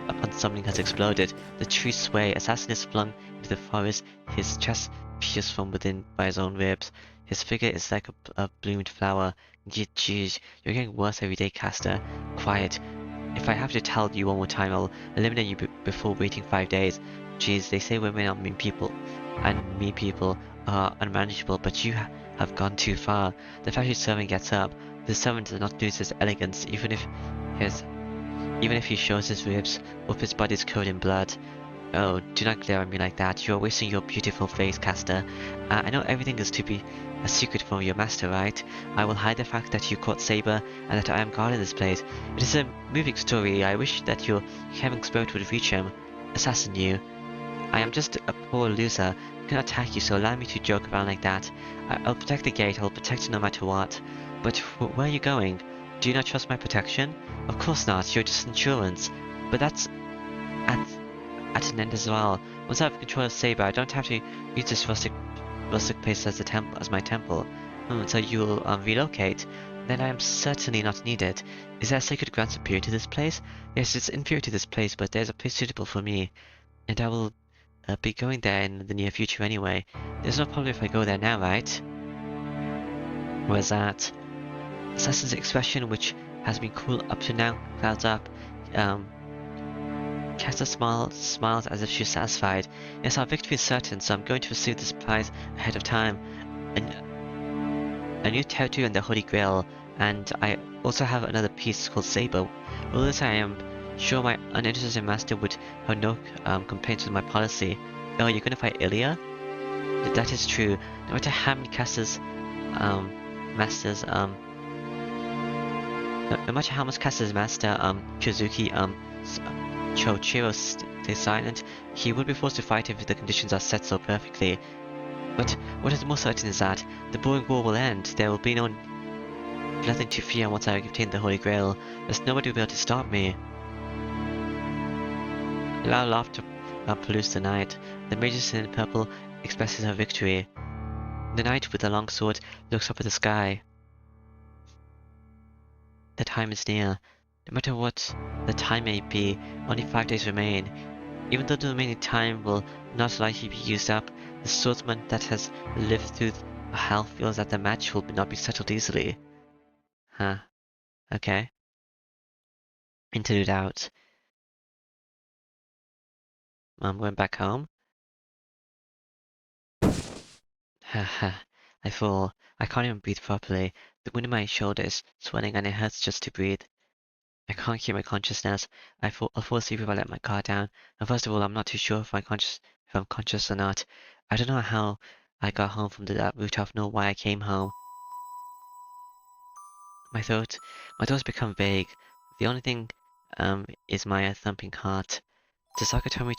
upon summoning has exploded. The trees sway. Assassin is flung into the forest, his chest pierced from within by his own ribs. His figure is like a bloomed flower. Jeez, you're getting worse every day, caster. Quiet. If I have to tell you one more time, I'll eliminate you before waiting 5 days. Jeez, they say women are mean people, and mean people are unmanageable, but you have gone too far. The factory servant gets up. The servant does not lose his elegance, even if he shows his ribs, or if his body is covered in blood. Oh, do not glare at me like that. You are wasting your beautiful face, caster. I know everything is to be a secret from your master, right? I will hide the fact that you caught Saber and that I am guarding this place. It is a moving story. I wish that your caring spirit would reach him. Assassin you. I am just a poor loser. I cannot attack you, so allow me to joke around like that. I'll protect the gate. I'll protect it no matter what. But where are you going? Do you not trust my protection? Of course not. You're just insurance. But that's at an end as well. Once I have control of Saber, I don't have to use this rustic place as my temple. So you'll relocate? Then I am certainly not needed. Is there a sacred ground superior to this place? Yes, it's inferior to this place, but there's a place suitable for me. And I will be going there in the near future anyway. There's no problem if I go there now, right? Where's that? Assassin's expression, which has been cool up to now, clouds up. Caster smiles as if she's satisfied. Yes, our victory is certain, so I'm going to receive this prize ahead of time. A new tattoo and the Holy Grail, and I also have another piece called Saber. With this, I am sure my uninterested master would have no complaints with my policy. Oh, you're gonna fight Ilya? That is true. No matter how many casters, no matter how much Caster's master, Chizuki, Chochiro stays silent, he would be forced to fight if the conditions are set so perfectly. But what is more certain is that the boring war will end. There will be nothing to fear once I obtain the Holy Grail. There's nobody who will be able to stop me. Loud laughter pollutes the night. The Magus in purple expresses her victory. The knight with the long sword looks up at the sky. The time is near. No matter what the time may be, only 5 days remain. Even though the remaining time will not likely be used up, The swordsman that has lived through hell feels that the match will not be settled easily. Huh. Okay. Interlude out. I'm going back home. Haha. I fall. I can't even breathe properly. The wound in my shoulder is swelling and it hurts just to breathe. I can't keep my consciousness. I'll fall asleep if I let my guard down. And first of all, I'm not too sure if I'm conscious or not. I don't know how I got home from that rooftop nor why I came home. My thoughts, my thoughts become vague. The only thing, is my thumping heart. Sasaka told me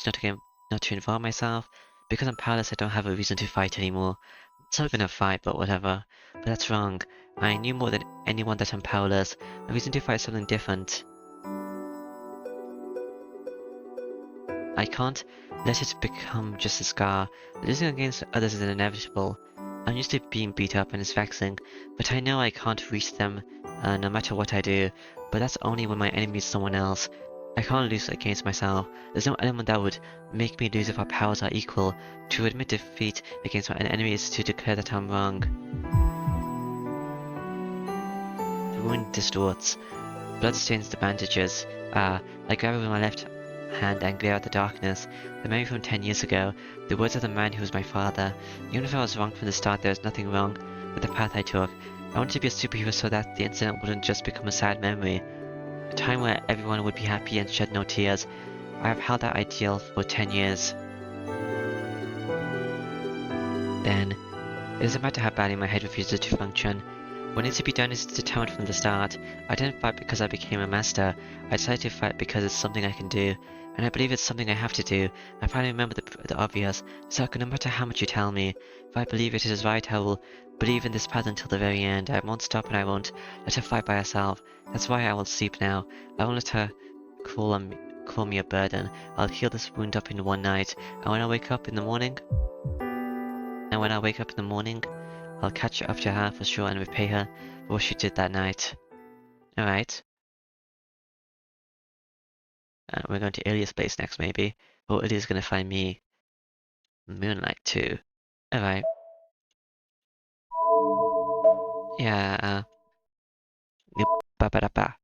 not to involve myself. Because I'm powerless, I don't have a reason to fight anymore. I'm still gonna fight, but whatever. But that's wrong. I knew more than anyone that I'm powerless. A reason to fight is something different. I can't let it become just a scar. Losing against others is inevitable. I'm used to being beat up and it's vexing, but I know I can't reach them no matter what I do. But that's only when my enemy is someone else. I can't lose against myself. There's no element that would make me lose if our powers are equal. To admit defeat against my enemy is to declare that I'm wrong. The wound distorts. Blood stains the bandages. I grab it with my left hand and glare at the darkness. The memory from 10 years ago. The words of the man who was my father. Even if I was wrong from the start, there was nothing wrong with the path I took. I wanted to be a superhero so that the incident wouldn't just become a sad memory. A time where everyone would be happy and shed no tears. I have held that ideal for 10 years. Then, it doesn't matter how badly my head refuses to function. What needs to be done is determined from the start. I didn't fight because I became a master. I decided to fight because it's something I can do. And I believe it's something I have to do. I finally remember the obvious. So no matter how much you tell me, if I believe it is right, I will believe in this path until the very end. I won't stop and I won't let her fight by herself. That's why I will sleep now. I won't let her call me a burden. I'll heal this wound up in one night. And when I wake up in the morning, I'll catch up to her for sure and repay her for what she did that night. Alright. We're going to Ilya's place next, maybe. Or Ilya's gonna find me Moonlight too. Alright. Yeah, ba ba da ba.